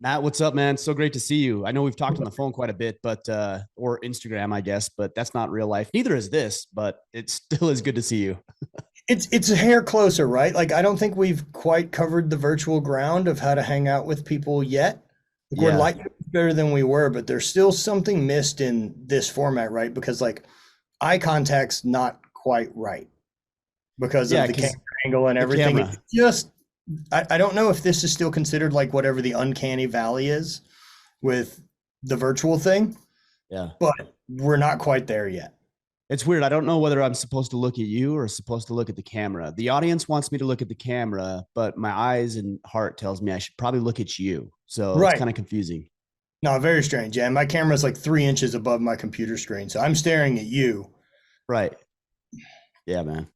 Matt, what's up, man? So great to see you. I know we've talked on the phone quite a bit, but or Instagram, I guess, but that's not real life. Neither is this, but it still is good to see you. It's a hair closer, right? Like I don't think we've quite covered the virtual ground of how to hang out with people yet. Like we're Yeah, like better than we were, but there's still something missed in this format, right? Because like eye contact's not quite right because yeah, of the camera because angle and the everything. It's camera. just I don't know if this is still considered like whatever the uncanny valley is with the virtual thing, Yeah, but we're not quite there yet. it's weird. I don't know whether I'm supposed to look at you or supposed to look at the camera. The audience wants me to look at the camera, but my eyes and heart tells me I should probably look at you. So it's Right. kind of confusing. No, very strange. Yeah, my camera's like 3 inches above my computer screen, so I'm staring at you. Right. Yeah, man.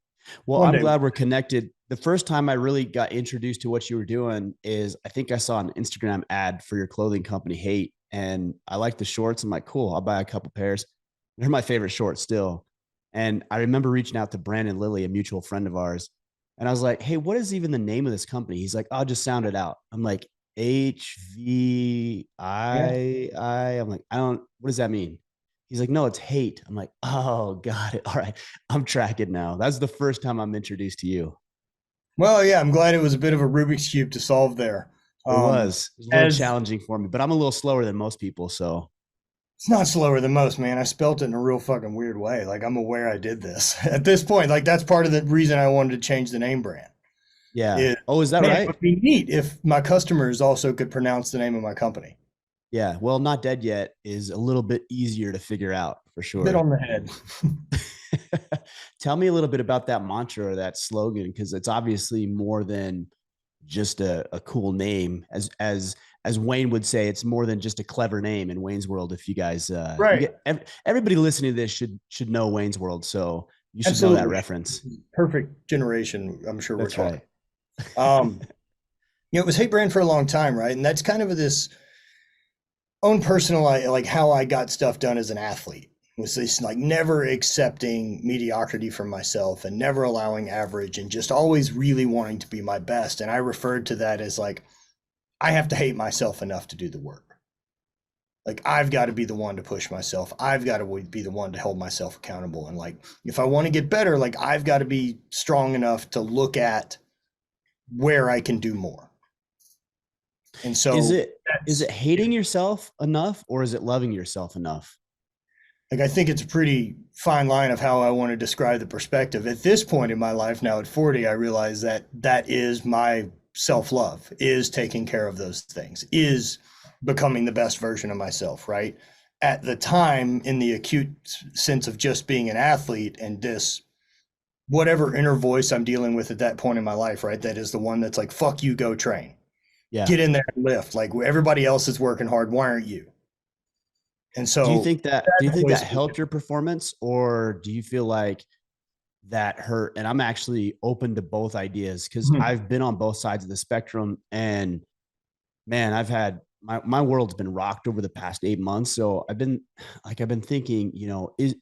Well, One I'm day, glad we're connected. The first time I really got introduced to what you were doing is I think I saw an Instagram ad for your clothing company, Hate, and I like the shorts. I'm like, cool, I'll buy a couple pairs. They're my favorite shorts still. And I remember reaching out to Brandon Lilly, a mutual friend of ours, and I was like, hey, what is even the name of this company? He's like, I'll just sound it out. I'm like, yeah. HVII. I'm like, I don't, what does that mean? He's like, no, it's hate. I'm like, oh, got it. All right. I'm tracking now. That's the first time I'm introduced to you. Well, yeah, I'm glad it was a bit of a Rubik's cube to solve there. It Um, was. It was a little as challenging for me, but I'm a little slower than most people. So it's not slower than most, man. I spelt it in a real fucking weird way. Like I'm aware I did this at this point. Like that's part of the reason I wanted to change the name brand. yeah. Is Oh, is that man, it right? would be neat if my customers also could pronounce the name of my company. Yeah. Well, not dead yet is a little bit easier to figure out for Bit sure. on the head. Tell me a little bit about that mantra or that slogan, because it's obviously more than just a cool name. As Wayne would say, it's more than just a clever name in Wayne's World. If you guys, you Right. get everybody listening to this should know Wayne's World, so you should know that Absolutely. reference. Perfect generation. I'm sure we're That's talking. right. Um, it was hate brand for a long time, right? And that's kind of this own personal, like how I got stuff done as an athlete was this like never accepting mediocrity from myself and never allowing average and just always really wanting to be my best. And I referred to that as like, I have to hate myself enough to do the work. Like I've got to be the one to push myself. I've got to be the one to hold myself accountable. And like, if I want to get better, like I've got to be strong enough to look at where I can do more. And Is so it that's, hating yourself enough or is it loving yourself enough? like I think it's a pretty fine line of how I want to describe the perspective. At this point in my life, now at 40, I realize that that is my self-love, is taking care of those things, is becoming the best version of myself, right? At the time, in the acute sense of just being an athlete and this whatever inner voice I'm dealing with at that point in my life, right? That is the one that's like, fuck you, go train. Yeah. Get in there and lift. Like everybody else is working hard. Why aren't you? And so Do you that think that voice, helped your performance, or do you feel like that hurt? And I'm actually open to both ideas because I've been on both sides of the spectrum, and man, I've had my world's been rocked over the past 8 months. So I've been thinking,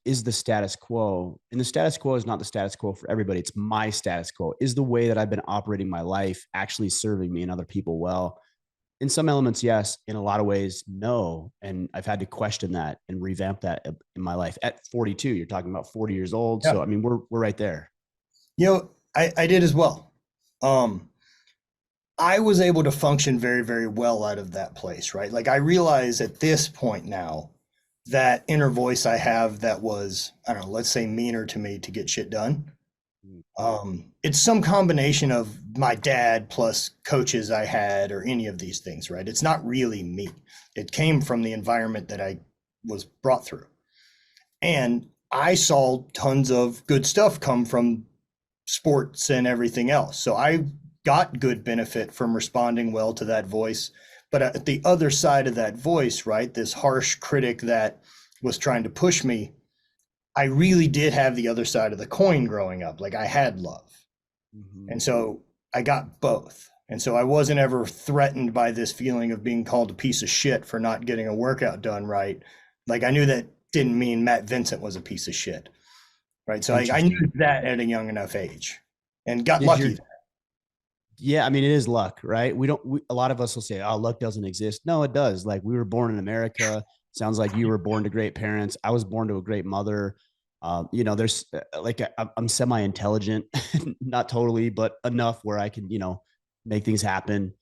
is the status quo, and the status quo is not the status quo for everybody. It's my status quo. Is the way that I've been operating my life actually serving me and other people well? In some elements, yes. In a lot of ways, no. And I've had to question that and revamp that in my life at 42. You're talking about 40 years old. yeah. So, I mean, we're right there. I did as well. Um, I was able to function very, very well out of that place, right? Like I realize at this point now that inner voice I have that was, I don't know, let's say meaner to me to get shit done. It's some combination of my dad plus coaches I had or any of these things, right? It's not really me. It came from the environment that I was brought through. And I saw tons of good stuff come from sports and everything else. So I got good benefit from responding well to that voice. But at the other side of that voice, right, this harsh critic that was trying to push me, I really did have the other side of the coin growing up. Like I had love. Mm-hmm. And so I got both. And so I wasn't ever threatened by this feeling of being called a piece of shit for not getting a workout done right. Like I knew that didn't mean Matt Vincent was a piece of shit. Right. So I knew Interesting. that at a young enough age and got Did your lucky. Yeah, I mean, it is luck, right? A lot of us will say, oh, luck doesn't exist. No, it does. Like, we were born in America. Sounds like you were born to great parents. I was born to a great mother. There's like, I'm semi intelligent, not totally, but enough where I can, make things happen.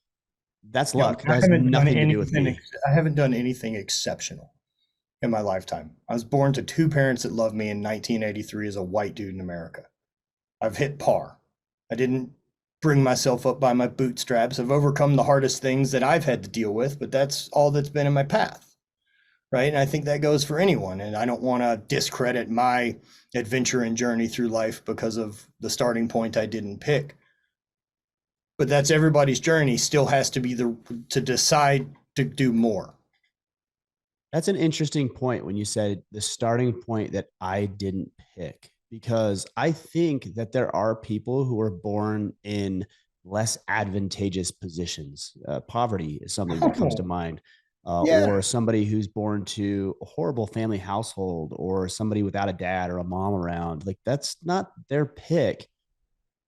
That's You know, luck. That has nothing to do with me. I haven't done anything exceptional in my lifetime. I was born to two parents that loved me in 1983 as a white dude in America. I've hit par. I didn't bring myself up by my bootstraps. I've overcome the hardest things that I've had to deal with, but that's all that's been in my path. Right. And I think that goes for anyone. And I don't want to discredit my adventure and journey through life because of the starting point I didn't pick. But that's everybody's journey, still has to be to decide to do more. That's an interesting point when you said the starting point that I didn't pick, because I think that there are people who are born in less advantageous positions. Poverty is something that comes to Oh, mind, yeah. or somebody who's born to a horrible family household, or somebody without a dad or a mom around. Like, that's not their pick.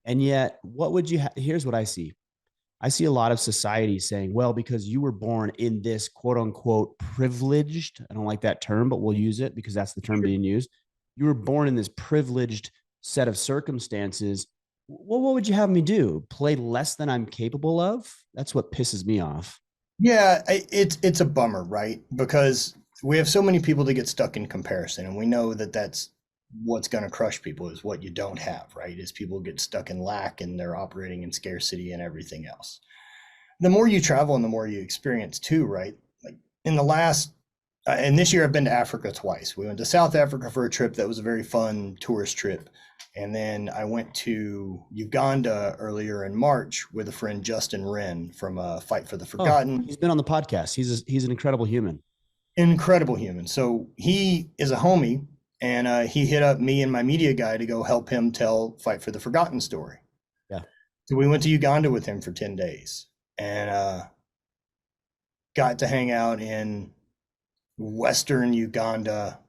And yet, what would you here's what I see a lot of society saying, well, because you were born in this quote unquote privileged, I don't like that term, but we'll use it because that's the term being used. You were born in this privileged set of circumstances. Well, what would you have me do? Play less than I'm capable of? That's what pisses me off. Yeah, it's a bummer, right? Because we have so many people that get stuck in comparison, and we know that that's what's going to crush people is what you don't have, right? Is people get stuck in lack and they're operating in scarcity and everything else. The more you travel and the more you experience too, right? Like in the last, and this year I've been to Africa twice. We went to South Africa for a trip that was a very fun tourist trip. And then I went to Uganda earlier in March with a friend, Justin Wren from Fight for the Oh, Forgotten. he's been on the podcast. He's an incredible human. Incredible human. So he is a homie, and he hit up me and my media guy to go help him tell Fight for the Forgotten story. Yeah. So we went to Uganda with him for 10 days and got to hang out in Western Uganda,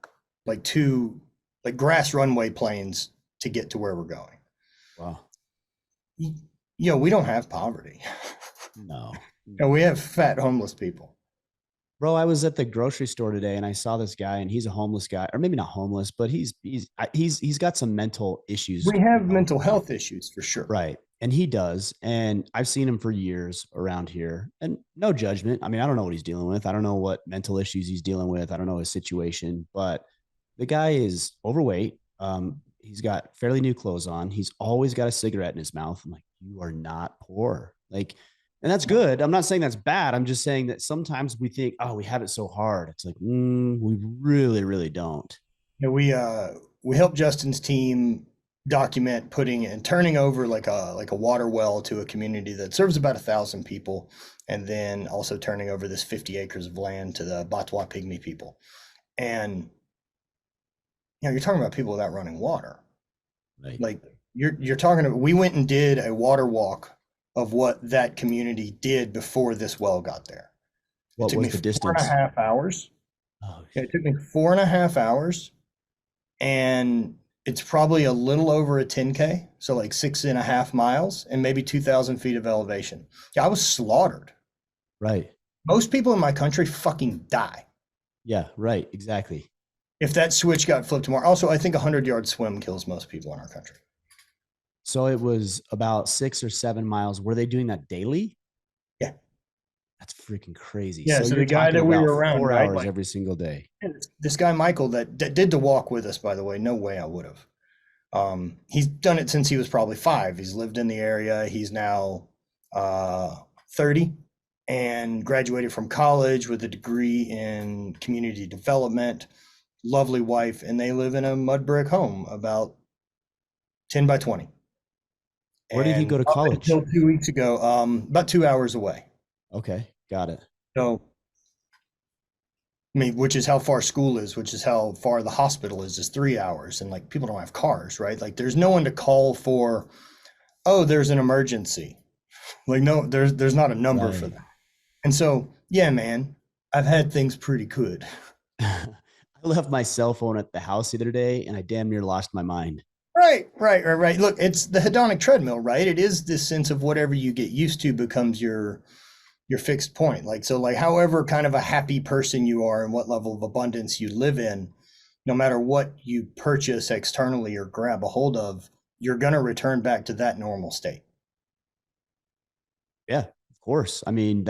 like two like grass runway plains to get to where we're going. Wow. You know, we don't have poverty. No. And we have fat homeless people. Bro, I was at the grocery store today and I saw this guy, and he's a homeless guy, or maybe not homeless, but he's got some mental issues, We have mental health issues for sure. right? And he does, and I've seen him for years around here, and no judgment. I mean, I don't know what he's dealing with. I don't know what mental issues he's dealing with. I don't know his situation, but the guy is overweight. He's got fairly new clothes on. He's always got a cigarette in his mouth. I'm like, you are not poor. Like, and that's good. I'm not saying that's bad. I'm just saying that sometimes we think, oh, we have it so hard. It's like, we really, really don't. You know, we helped Justin's team document putting and turning over like a water well to a community that serves about 1,000 people, and then also turning over this 50 acres of land to the Batwa Pygmy people. And you know, you're talking about people without running water. Right. Like you're talking about, we went and did a water walk of what that community did before this well got there. It What took me was the 4.5 distance? hours. Oh, Yeah, it took me 4.5 hours, and it's probably a little over a 10K, so like 6.5 miles and maybe 2,000 feet of elevation. Yeah, I was slaughtered. right. Most people in my country fucking die Yeah, right. Exactly. if that switch got flipped tomorrow. Also, I think a 100-yard swim kills most people in our country. So it was about 6 or 7 miles. Were they doing that daily? Yeah. That's freaking crazy. Yeah, So so you're the guy talking that we about were around, four right? hours Like every single day. this guy Michael that did the walk with us, by the way. No way I would have. He's done it since he was probably 5. He's lived in the area. He's now 30 and graduated from college with a degree in community development. Lovely wife, and they live in a mud brick home about 10 by 20. Where did he And go to up until college? 2 weeks ago, about 2 hours away. Okay, got it. So, I mean, which is how far school is, which is how far the hospital is 3 hours. And like people don't have cars, right? Like there's no one to call for, oh, there's an emergency. Like, no, there's not a number for Right. that. And so, yeah, man, I've had things pretty good. I left my cell phone at the house the other day and I damn near lost my mind. Right. Look, it's the hedonic treadmill, right? It is this sense of whatever you get used to becomes your fixed point. Like, so like however kind of a happy person you are and what level of abundance you live in, no matter what you purchase externally or grab a hold of, you're going to return back to that normal state. Yeah, of course. I mean,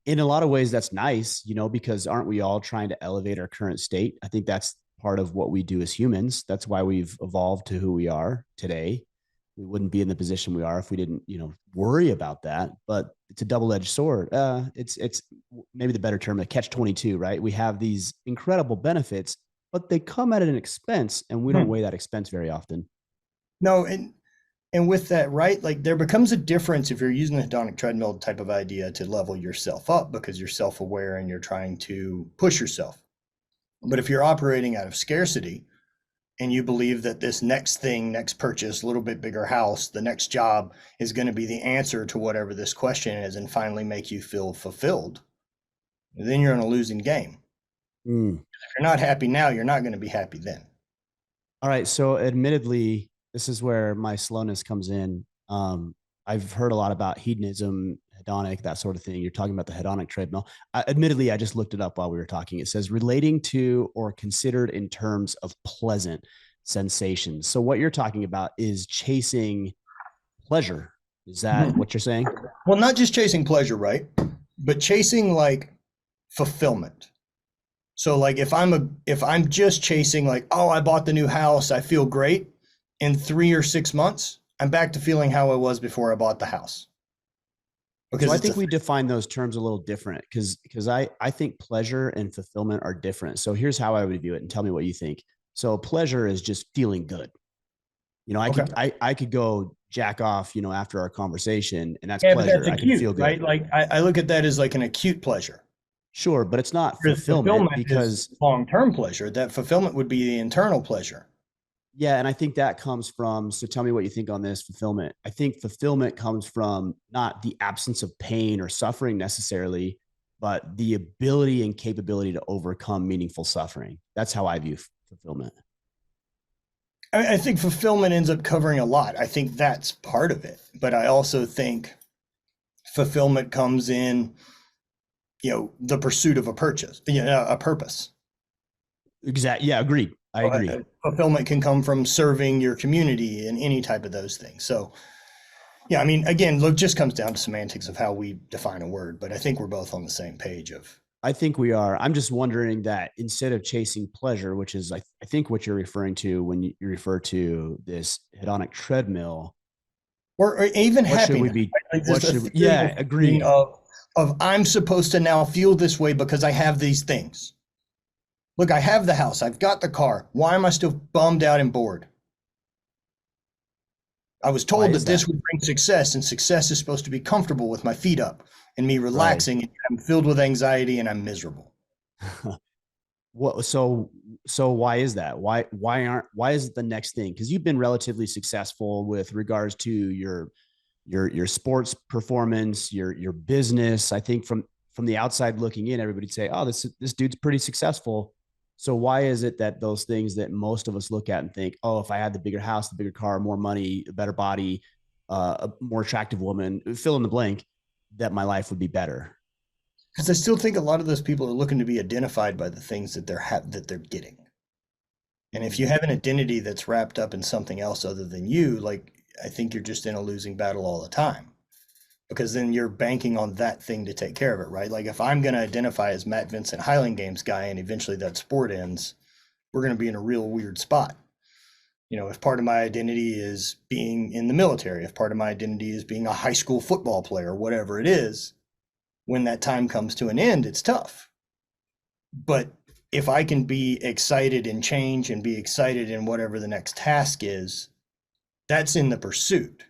in a lot of ways, that's nice, because aren't we all trying to elevate our current state? I think that's part of what we do as humans. That's why we've evolved to who we are today. We wouldn't be in the position we are if we didn't, worry about that. But it's a double-edged sword. It's maybe the better term, a catch-22, right? We have these incredible benefits, but they come at an expense, and we don't Hmm. weigh that expense very often. No, and with that, right, like there becomes a difference if you're using the hedonic treadmill type of idea to level yourself up because you're self-aware and you're trying to push yourself. But if you're operating out of scarcity and you believe that this next thing, next purchase, a little bit bigger house, the next job is going to be the answer to whatever this question is and finally make you feel fulfilled, then you're in a losing game. Mm. If you're not happy now, you're not going to be happy then. All right. So, admittedly, this is where my slowness comes in. I've heard a lot about hedonism, hedonic, that sort of thing. You're talking about the hedonic treadmill. Admittedly, I just looked it up while we were talking. It says relating to or considered in terms of pleasant sensations. So, what you're talking about is chasing pleasure. Is that Mhm. what you're saying? Well, not just chasing pleasure, right? But chasing like fulfillment. So like if I'm just chasing like, oh, I bought the new house, I feel great. In 3 or 6 months, I'm back to feeling how I was before I bought the house. So Because I it's a think we define those terms a little different because I think pleasure and fulfillment are different. So here's how I would view it, and tell me what you think. So pleasure is just feeling good. I okay. could I could go jack off, after our conversation, and that's Yeah, but that's pleasure. I can acute, feel good. right? Like I look at that as like an acute pleasure. Sure, but it's not Whereas fulfillment fulfillment is because long-term pleasure. That fulfillment would be the internal pleasure. yeah, and I think that comes from, so tell me what you think on this fulfillment. I think fulfillment comes from not the absence of pain or suffering necessarily, but the ability and capability to overcome meaningful suffering. That's how I view fulfillment. I think fulfillment ends up covering a lot. I think that's part of it. But I also think fulfillment comes in, the pursuit of a purchase, a purpose. Exactly. Yeah, agreed. I agree. Fulfillment can come from serving your community and any type of those things. So, yeah, I mean, again, look, just comes down to semantics of how we define a word, but I think we're both on the same page of. I think we are. I'm just wondering that instead of chasing pleasure, which is I think what you're referring to when you refer to this hedonic treadmill, Or even what should we happiness, be? right? Like What this should we? ethereal Yeah, feeling agreed. of I'm supposed to now feel this way because I have these things. Look, I have the house, I've got the car. Why am I still bummed out and bored? I was Why told is that this that? would bring success, and success is supposed to be comfortable with my feet up and me Right. relaxing. And I'm filled with anxiety and I'm miserable. What so why is that? Why is it the next thing? Because you've been relatively successful with regards to your sports performance, your business. I think from the outside looking in, everybody'd say, "Oh, this dude's pretty successful." So why is it that those things that most of us look at and think, "Oh, if I had the bigger house, the bigger car, more money, a better body, a more attractive woman, fill in the blank, that my life would be better." Because I still think a lot of those people are looking to be identified by the things that they're getting. And if you have an identity that's wrapped up in something else other than you, like I think you're just in a losing battle all the time. Because then you're banking on that thing to take care of it, right? Like if I'm going to identify as Matt Vincent Highland Games guy and eventually that sport ends, we're going to be in a real weird spot. If part of my identity is being in the military, if part of my identity is being a high school football player, whatever it is, when that time comes to an end, it's tough. But if I can be excited in change and be excited in whatever the next task is, that's in the pursuit.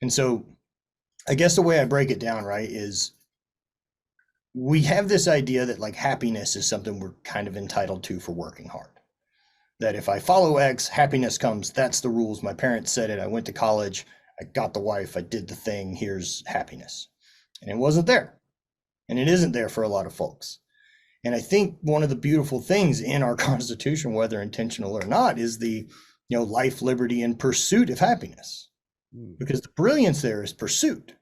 And so I guess the way I break it down, right, is we have this idea that like happiness is something we're kind of entitled to for working hard. That if I follow X, happiness comes. That's the rules. My parents said it. I went to college. I got the wife. I did the thing. Here's happiness. And it wasn't there. And it isn't there for a lot of folks. And I think one of the beautiful things in our Constitution, whether intentional or not, is the life, liberty, and pursuit of happiness. Mm. Because the brilliance there is pursuit.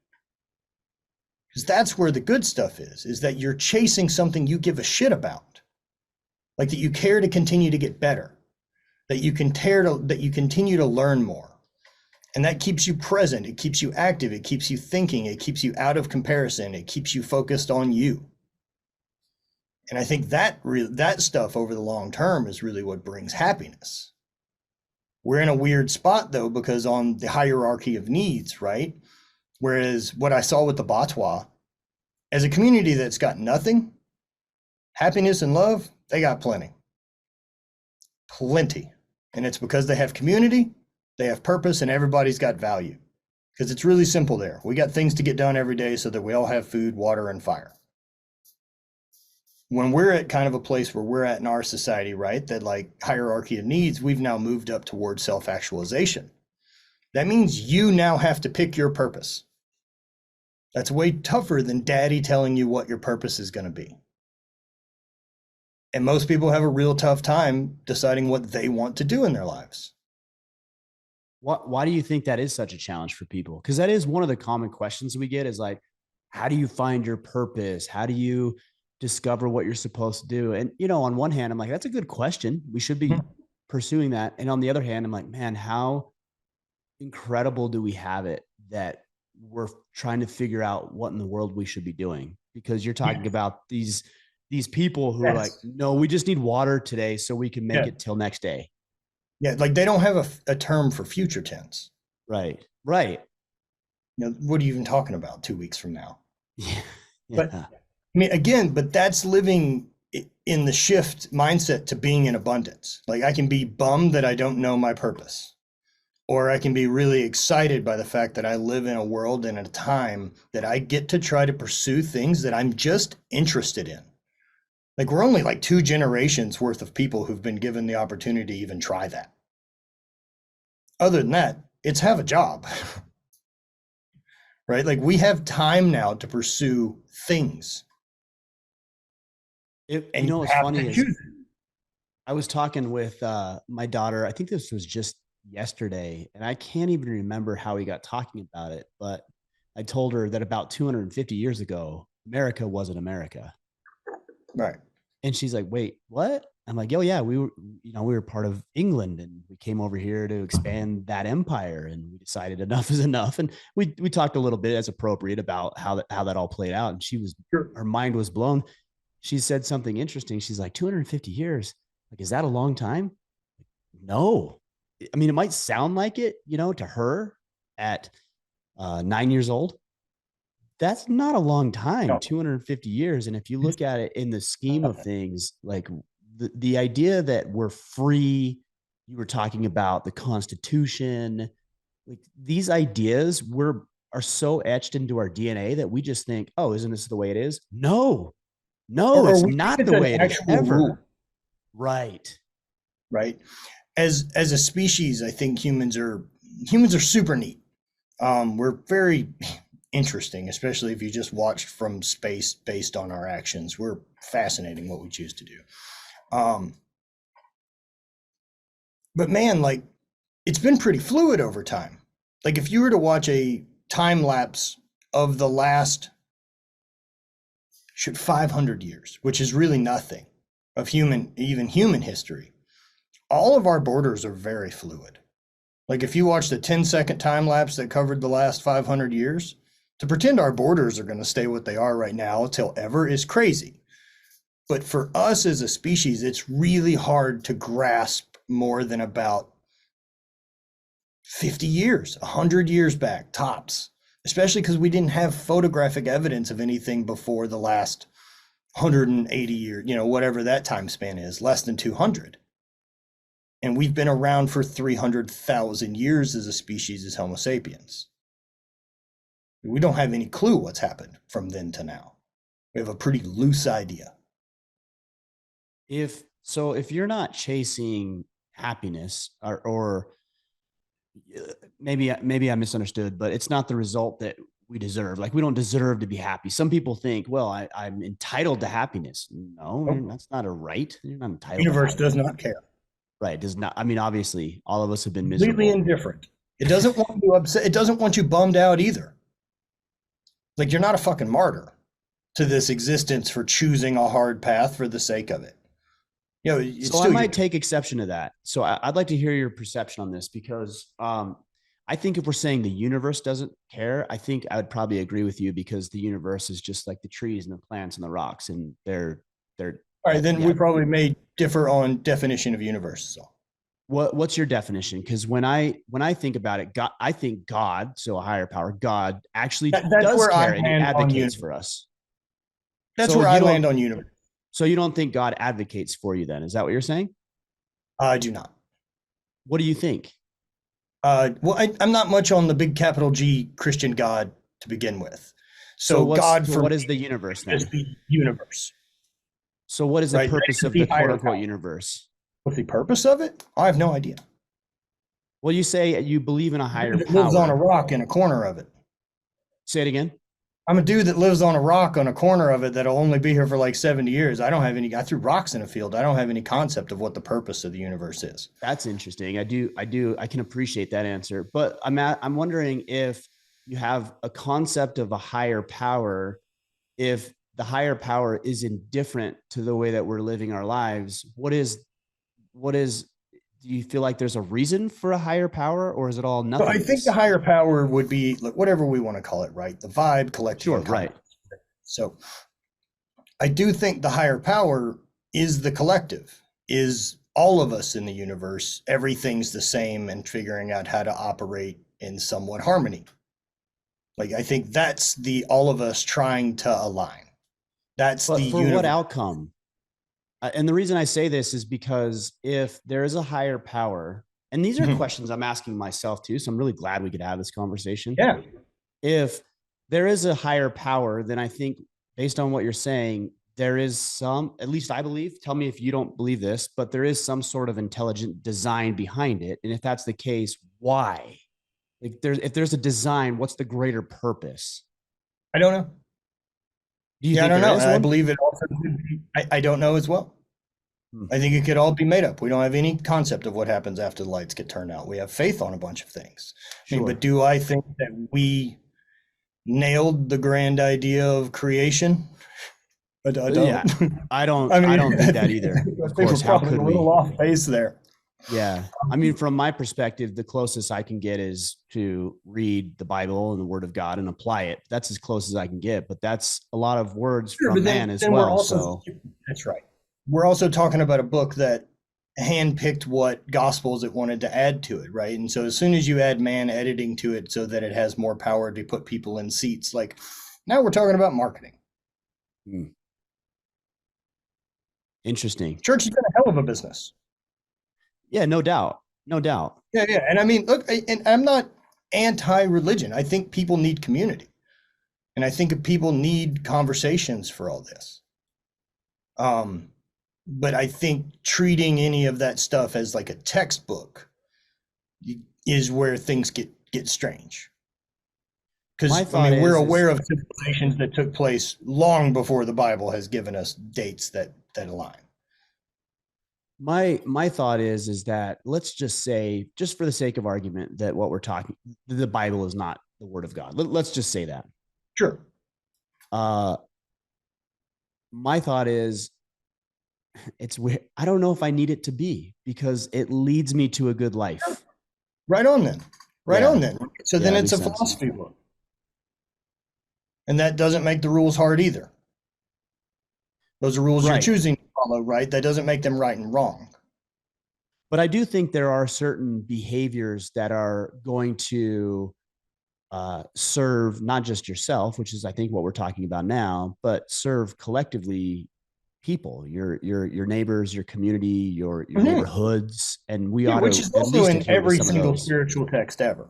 Because that's where the good stuff is that you're chasing something you give a shit about. Like that you care to continue to get better, that you continue to learn more. And that keeps you present, it keeps you active, it keeps you thinking, it keeps you out of comparison, it keeps you focused on you. And I think that stuff over the long term is really what brings happiness. We're in a weird spot though, because on the hierarchy of needs, right? Whereas what I saw with the Batwa, as a community that's got nothing, happiness and love, they got plenty. Plenty. And it's because they have community, they have purpose, and everybody's got value. Because it's really simple there. We got things to get done every day so that we all have food, water, and fire. When we're at kind of a place where we're at in our society, right, that like hierarchy of needs, we've now moved up towards self-actualization. That means you now have to pick your purpose. That's way tougher than daddy telling you what your purpose is going to be. And most people have a real tough time deciding what they want to do in their lives. Why do you think that is such a challenge for people? Because that is one of the common questions we get is like, how do you find your purpose? How do you discover what you're supposed to do? And, on one hand, I'm like, that's a good question. We should be pursuing that. And on the other hand, I'm like, man, how incredible do we have it that we're trying to figure out what in the world we should be doing? Because you're talking about these people who are like, no, we just need water today so we can make it till next day. Yeah, like they don't have a term for future tense. Right. What are you even talking about 2 weeks from now? Yeah. But I mean, again, but that's living in the shift mindset to being in abundance. Like I can be bummed that I don't know my purpose, or I can be really excited by the fact that I live in a world and a time that I get to try to pursue things that I'm just interested in. Like we're only like 2 generations worth of people who've been given the opportunity to even try that. Other than that, it's have a job, right? Like we have time now to pursue things. What's funny is I was talking with my daughter. I think this was just yesterday, and I can't even remember how we got talking about it, but I told her that about 250 years ago, America wasn't America. Right. And she's like, wait, what? I'm like, oh yeah, we were part of England and we came over here to expand that empire and we decided enough is enough. And we talked a little bit as appropriate about how that all played out. And her mind was blown. She said something interesting. She's like, 250 years. Like, is that a long time? No. I mean, it might sound like it, to her at 9 years old. That's not a long time, No. 250 years. And if you look at it in the scheme of things, like the idea that we're free, you were talking about the Constitution, like these ideas are so etched into our DNA that we just think, oh, isn't this the way it is? No, it's not the way it is ever. Rule. Right. As a species, I think humans are super neat. We're very interesting, especially if you just watched from space based on our actions. We're fascinating what we choose to do. But man, like it's been pretty fluid over time. Like if you were to watch a time lapse of the last 500 years, which is really nothing of human history, all of our borders are very fluid. Like if you watched a 10-second time lapse that covered the last 500 years, to pretend our borders are going to stay what they are right now till ever is crazy. But for us as a species, it's really hard to grasp more than about 50 years, 100 years back, tops, especially because we didn't have photographic evidence of anything before the last 180 years, whatever that time span is, less than 200. And we've been around for 300,000 years as a species as Homo sapiens. We don't have any clue what's happened from then to now. We have a pretty loose idea. If you're not chasing happiness or maybe I misunderstood, but it's not the result that we deserve. Like we don't deserve to be happy. Some people think, well, I'm entitled to happiness. No, that's not a right. You're not entitled. The universe does not care. Right. Does not, I mean, obviously all of us have been Completely miserable. indifferent. It doesn't want you upset. It doesn't want you bummed out either. Like you're not a fucking martyr to this existence for choosing a hard path for the sake of it. You know, it's So I still might you. take exception to that. So I'd like to hear your perception on this because I think if we're saying the universe doesn't care, I think I would probably agree with you because the universe is just like the trees and the plants and the rocks, and they're All right, then yeah. we probably may differ on definition of universe. So What's your definition? Because when I think about it, God, I think God, so a higher power, God actually that's does where I care and He land on advocates universe. for us. That's So where you I don't land on universe. so you don't think God advocates for you then? Is that what you're saying? I do not. What do you think? Well, I'm not much on the big capital G Christian God to begin with. So So God for what me is the universe is then? the universe, So what is the right? That purpose is of the the quote higher unquote power. universe? What's the purpose of it? I have no idea. Well, you say you believe in a higher Dude that lives on a power. rock in a corner of it. Say it again. I'm a dude that lives on a rock on a corner of it that'll only be here for like 70 years. I don't have any, I threw rocks in a field. I don't have any concept of what the purpose of the universe is. That's interesting. I can appreciate that answer. But I'm wondering if you have a concept of a higher power, if the higher power is indifferent to the way that we're living our lives, what is do you feel like there's a reason for a higher power, or is it all So I think the nothingness? higher power would be whatever we want to call it, right? The vibe, collective, Sure, unconscious. right. So I do think the higher power is the collective, is all of us in the universe. Everything's the same and figuring out how to operate in somewhat harmony. Like I think that's the all of us trying to align. That's the But for what universe. outcome? And the reason I say this is because if there is a higher power, and these are questions I'm asking myself too, so I'm really glad we could have this conversation. Yeah. If there is a higher power, then I think based on what you're saying, there is some, at least I believe, tell me if you don't believe this, but there is some sort of intelligent design behind it. And if that's the case, why? Like if there's a design, what's the greater purpose? I don't know. Do you Yeah, I think don't there know. is And I one? believe it also I don't know as well. Hmm. I think it could all be made up. We don't have any concept of what happens after the lights get turned out. We have faith on a bunch of things. I mean, but Sure. do I think that we nailed the grand idea of creation? I don't. Yeah. I don't I I mean, don't think that either. I Of think we're course. How probably could a little we? off base there. Yeah. I mean, from my perspective, the closest I can get is to read the Bible and the word of God and apply it. That's as close as I can get, but that's a lot of words Sure, from but man as then we're well. also So that's right. We're also talking about a book that handpicked what gospels it wanted to add to it, right? And so as soon as you add man editing to it so that it has more power to put people in seats, like now we're talking about marketing. hmm, interesting. Church has been a hell of a business. Yeah, no doubt. No doubt. Yeah, yeah. And I mean, look, and I'm not anti-religion. I think people need community. And I think people need conversations for all this. Um, but I think treating any of that stuff as like a textbook is where things get strange. My Because I thought mean, we're is aware of civilizations that took place long before the Bible has given us dates that align. my thought is that let's just say, just for the sake of argument, that what we're talking, the Bible is not the word of God. Let's just say that. Sure. Uh, my thought is it's weird. I don't know if I need it to be because it leads me to a good life. Right on then. Right on Yeah. then. So Yeah, then that it's a makes sense. philosophy book. And that doesn't make the rules hard either. Those are rules you're Right. choosing to follow, right? That doesn't make them right and wrong. But I do think there are certain behaviors that are going to serve not just yourself, which is I think what we're talking about now, but serve collectively people, your neighbors, your community, your Mhm. neighborhoods, and we Yeah, ought which to is at also least in adhere to every some of single those. spiritual text ever.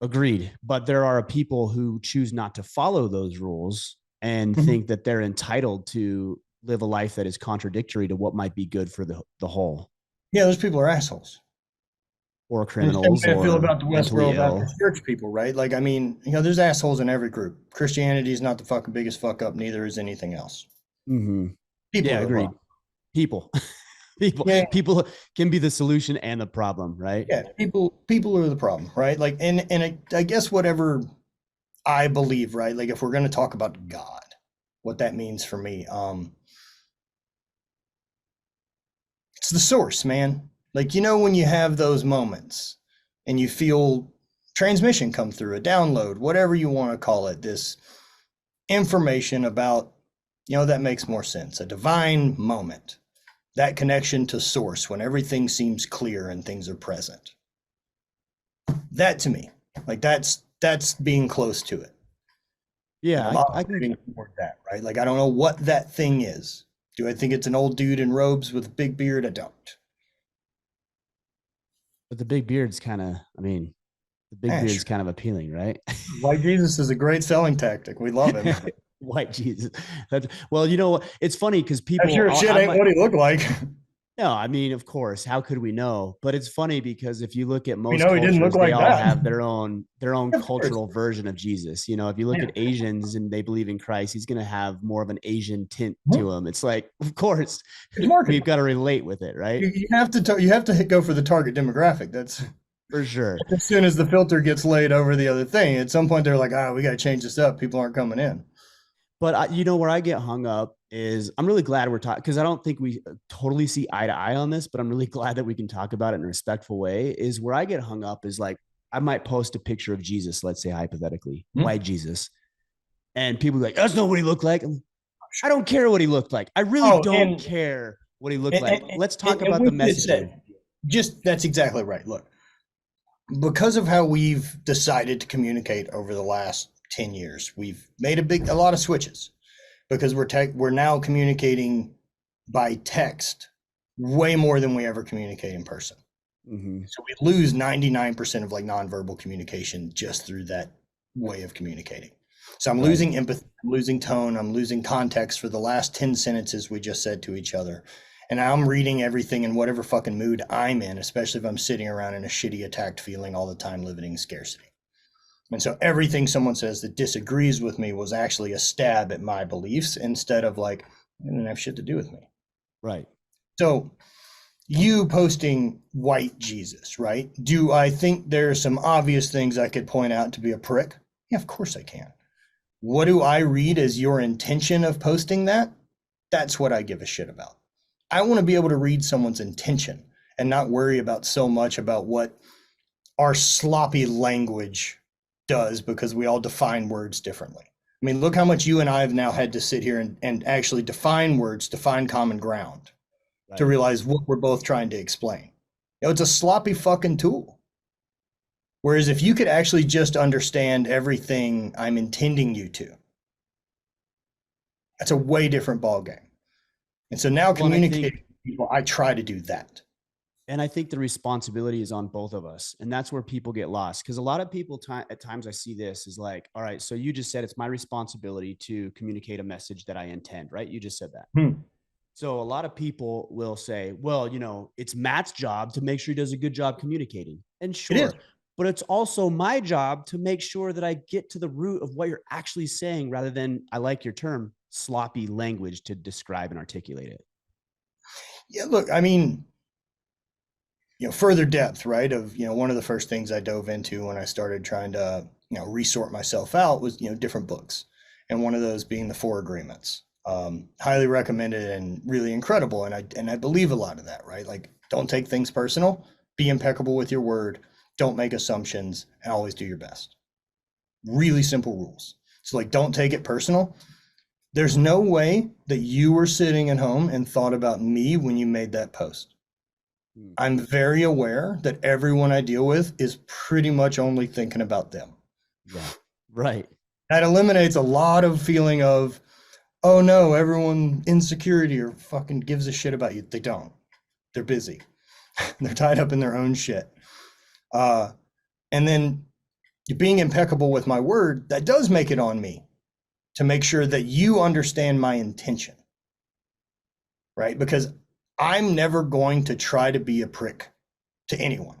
Agreed. But there are people who choose not to follow those rules and Mhm. think that they're entitled to live a life that is contradictory to what might be good for the whole, Yeah, those people are assholes. or And the same criminals, way I feel or about the mentally Westboro ill. Baptist Church people, right? Like, I mean, there's assholes in every group. Christianity is not the fucking biggest fuck up, neither is anything else. Mm-hmm. People Yeah, are the problem. agreed. People. people Yeah, people can be the solution and the problem, right? yeah. People are the problem, right? Like, and I guess whatever I believe, right? Like, if we're going to talk about God, what that means for me, it's the source, man. Like, when you have those moments and you feel transmission come through, a download, whatever you want to call it, this information about, that makes more sense. A divine moment, that connection to source when everything seems clear and things are present. That to me, like that's being close to it. And Yeah, I'm I can. operating toward that, right? Like I don't know what that thing is. Do I think it's an old dude in robes with a big beard? I don't. But the big beard's kind of, I mean, the big beard's Sure. kind of appealing, right? White Jesus is a great selling tactic. We love him. White Jesus. Well, it's funny because That people, sure as shit I ain't might, what he looked like. no, I mean, of course, how could we know? But it's funny because if you look at We most know he didn't look cultures, they like all that. have their own Of course. cultural version of Jesus. If you look Yeah. at Asians and they believe in Christ, he's going to have more of an Asian tint Mhm. to him. It's like, of course, It's we've marketing. got to relate with it, right? You have to go for the target demographic. That's For sure. as soon as the filter gets laid over the other thing. At some point, they're like, we got to change this up. People aren't coming in. But where I get hung up is I'm really glad we're talking because I don't think we totally see eye to eye on this, but I'm really glad that we can talk about it in a respectful way. Is where I get hung up is like I might post a picture of Jesus, let's say hypothetically, white Jesus, and people be like, "That's not what he looked like." I don't care what he looked like. I really Oh, don't care what he looked like. Let's talk and about the with this messaging. said, just that's exactly right. Look, because of how we've decided to communicate over the last 10 years, we've made a lot of switches because we're now communicating by text way more than we ever communicate in person. Mm-hmm. So we lose 99% of like nonverbal communication just through that way of communicating. So I'm losing empathy, I'm losing tone, I'm losing context for the last 10 sentences we just said to each other. And I'm reading everything in whatever fucking mood I'm in, especially if I'm sitting around in a shitty attacked feeling all the time living in scarcity. And so everything someone says that disagrees with me was actually a stab at my beliefs instead of like, it didn't have shit to do with me. Right. So you posting white Jesus, right? Do I think there's some obvious things I could point out to be a prick? Yeah, of course I can. What do I read as your intention of posting that? That's what I give a shit about. I want to be able to read someone's intention and not worry about so much about what our sloppy language does because we all define words differently. I mean, look how much you and I have now had to sit here and actually define words to find common ground, to realize what we're both trying to explain. It's a sloppy fucking tool. Whereas if you could actually just understand everything I'm intending you to, that's a way different ballgame. And so now communicating with people, I try to do that. And I think the responsibility is on both of us. And that's where people get lost. Because a lot of people, at times I see this is like, all right, so you just said it's my responsibility to communicate a message that I intend, right? You just said that. So a lot of people will say, well, it's Matt's job to make sure he does a good job communicating. And sure, but it's also my job to make sure that I get to the root of what you're actually saying rather than, I like your term, sloppy language to describe and articulate it. Yeah, look, I mean, further depth, right? Of, one of the first things I dove into when I started trying to, resort myself out was, different books. And one of those being the Four Agreements. Highly recommended and really incredible. And I believe a lot of that, right? Like, don't take things personal, be impeccable with your word, don't make assumptions, and always do your best. Really simple rules. So like, don't take it personal. There's no way that you were sitting at home and thought about me when you made that post. I'm very aware that everyone I deal with is pretty much only thinking about them. Yeah, right. That eliminates a lot of feeling of, oh no, everyone insecurity or fucking gives a shit about you. They don't. They're busy. They're tied up in their own shit. And then being impeccable with my word, that does make it on me to make sure that you understand my intention, right? Because I'm never going to try to be a prick to anyone.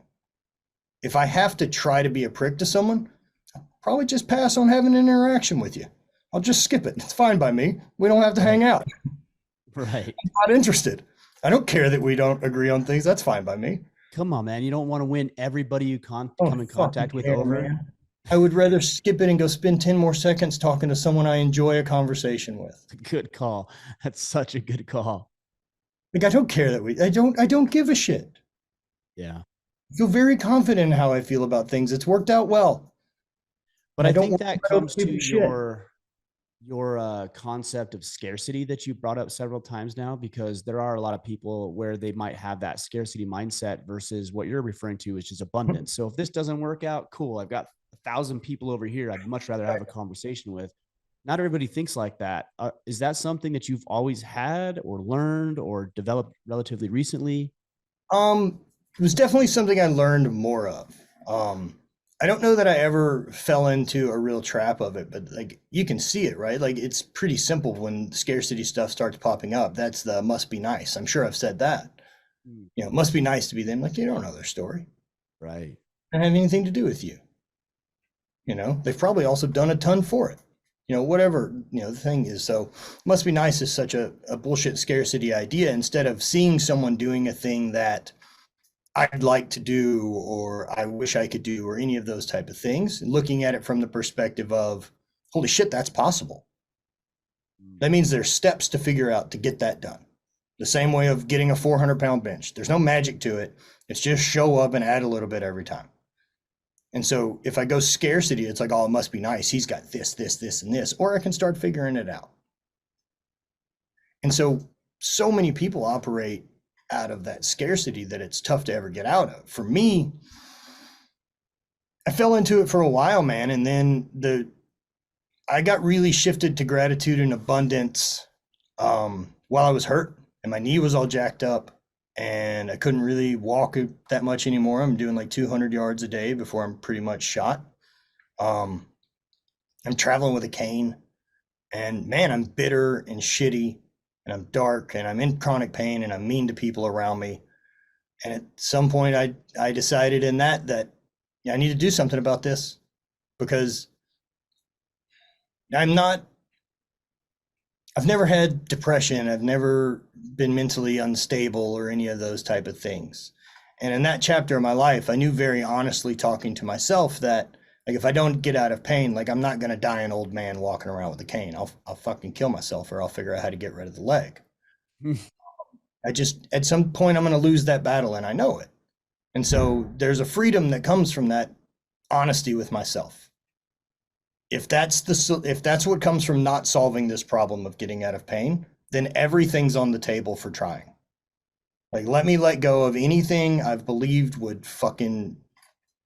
If I have to try to be a prick to someone, I'll probably just pass on having an interaction with you. I'll just skip it. It's fine by me. We don't have to hang out. Right. I'm not interested. I don't care that we don't agree on things. That's fine by me. Come on, man. You don't want to win everybody you I come don't in fucking contact with care, over. man. I would rather skip it and go spend 10 more seconds talking to someone I enjoy a conversation with. Good call. That's such a good call. Like, I don't care that I don't give a shit. Yeah. I feel very confident in how I feel about things. It's worked out well. But And I I don't think worry that about other comes to people's shit. your concept of scarcity that you brought up several times now, because there are a lot of people where they might have that scarcity mindset versus what you're referring to, which is abundance. So if this doesn't work out, cool. I've got 1,000 people over here I'd much rather have a conversation with. Not everybody thinks like that. Is that something that you've always had or learned or developed relatively recently? It was definitely something I learned more of. Um, I don't know that I ever fell into a real trap of it, but like you can see it, right? Like it's pretty simple when scarcity stuff starts popping up. That's the must be nice. I'm sure I've said that. Mm, You know, it must be nice to be them. Like you don't know their story. It right. doesn't have anything to do with you. You know, they've probably also done a ton for it. You know, whatever, the thing is. So must be nice is such a bullshit scarcity idea instead of seeing someone doing a thing that I'd like to do or I wish I could do or any of those type of things, looking at it from the perspective of, holy shit, that's possible. Mm, That means there's steps to figure out to get that done. The same way of getting a 400-pound bench. There's no magic to it. It's just show up and add a little bit every time. And so if I go scarcity, it's like, oh, it must be nice. He's got this, this, this, and this. Or I can start figuring it out. And so many people operate out of that scarcity that it's tough to ever get out of. For me, I fell into it for a while, man, and then I got really shifted to gratitude and abundance while I was hurt and my knee was all jacked up and I couldn't really walk that much anymore. I'm doing like 200 yards a day before I'm pretty much shot. Um, I'm traveling with a cane, and man, I'm bitter and shitty, and I'm dark, and I'm in chronic pain, and I'm mean to people around me. And at some point, I decided in that yeah, I need to do something about this because I'm not. I've never had depression. I've never been mentally unstable or any of those type of things. And in that chapter of my life, I knew very honestly, talking to myself, that like if I don't get out of pain, like I'm not gonna die an old man walking around with a cane. I'll fucking kill myself, or I'll figure out how to get rid of the leg. mm. I just at some point I'm gonna lose that battle, and I know it. And so there's a freedom that comes from that honesty with myself. If that's what comes from not solving this problem of getting out of pain, then everything's on the table for trying. Like let me let go of anything I've believed would fucking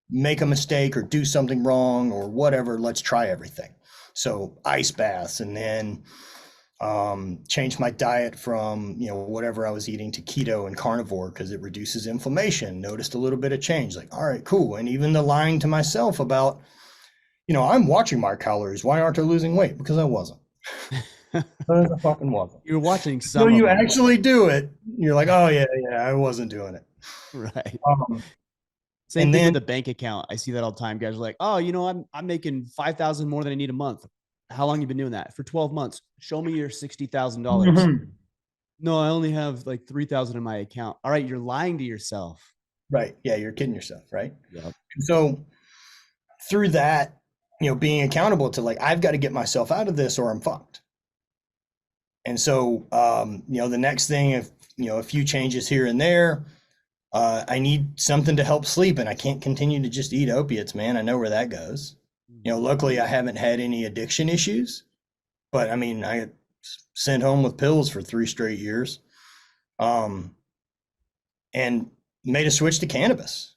make a mistake or do something wrong or whatever. Let's try everything. So ice baths, and then changed my diet from whatever I was eating to keto and carnivore because it reduces inflammation. Noticed a little bit of change. Like, all right, cool. And even the lying to myself about, I'm watching my calories. Why aren't I losing weight? Because I wasn't. Because I fucking wasn't. You're watching So some of you them. actually do it. You're like, oh yeah, yeah, I wasn't doing it. Right. Um, Same and thing with then the bank account. I see that all the time. Guys are like, "Oh, I'm making 5,000 more than I need a month." How long you been doing that? For 12 months. Show me your $60,000. Mhm. No, I only have like 3,000 in my account. All right, you're lying to yourself. Right, yeah, you're kidding yourself, right? Yep. So through that, being accountable to like, I've got to get myself out of this or I'm fucked. And so, the next thing, if, a few changes here and there, I need something to help sleep, and I can't continue to just eat opiates, man. I know where that goes. Luckily I haven't had any addiction issues, but I mean, I got sent home with pills for 3 straight years, um, and made a switch to cannabis.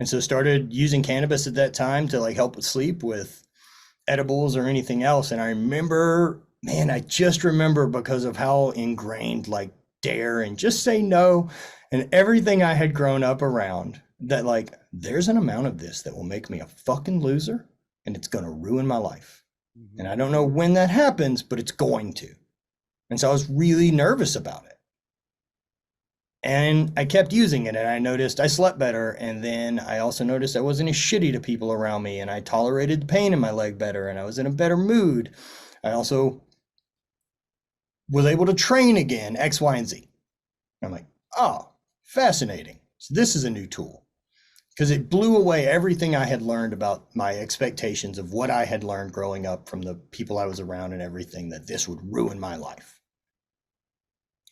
And so started using cannabis at that time to like help with sleep with edibles or anything else. And I remember, man, I just remember because of how ingrained like dare and just say no and everything I had grown up around, that like there's an amount of this that will make me a fucking loser and it's going to ruin my life. And I Mm-hmm. don't know when that happens, but it's going to. And so I was really nervous about it. And I kept using it, and I noticed I slept better. And then I also noticed I wasn't as shitty to people around me, and I tolerated the pain in my leg better, and I was in a better mood. I also was able to train again, X, Y, and Z. I'm like, oh, fascinating. So this is a new tool because it blew away everything I had learned about my expectations of what I had learned growing up from the people I was around and everything, that this would ruin my life.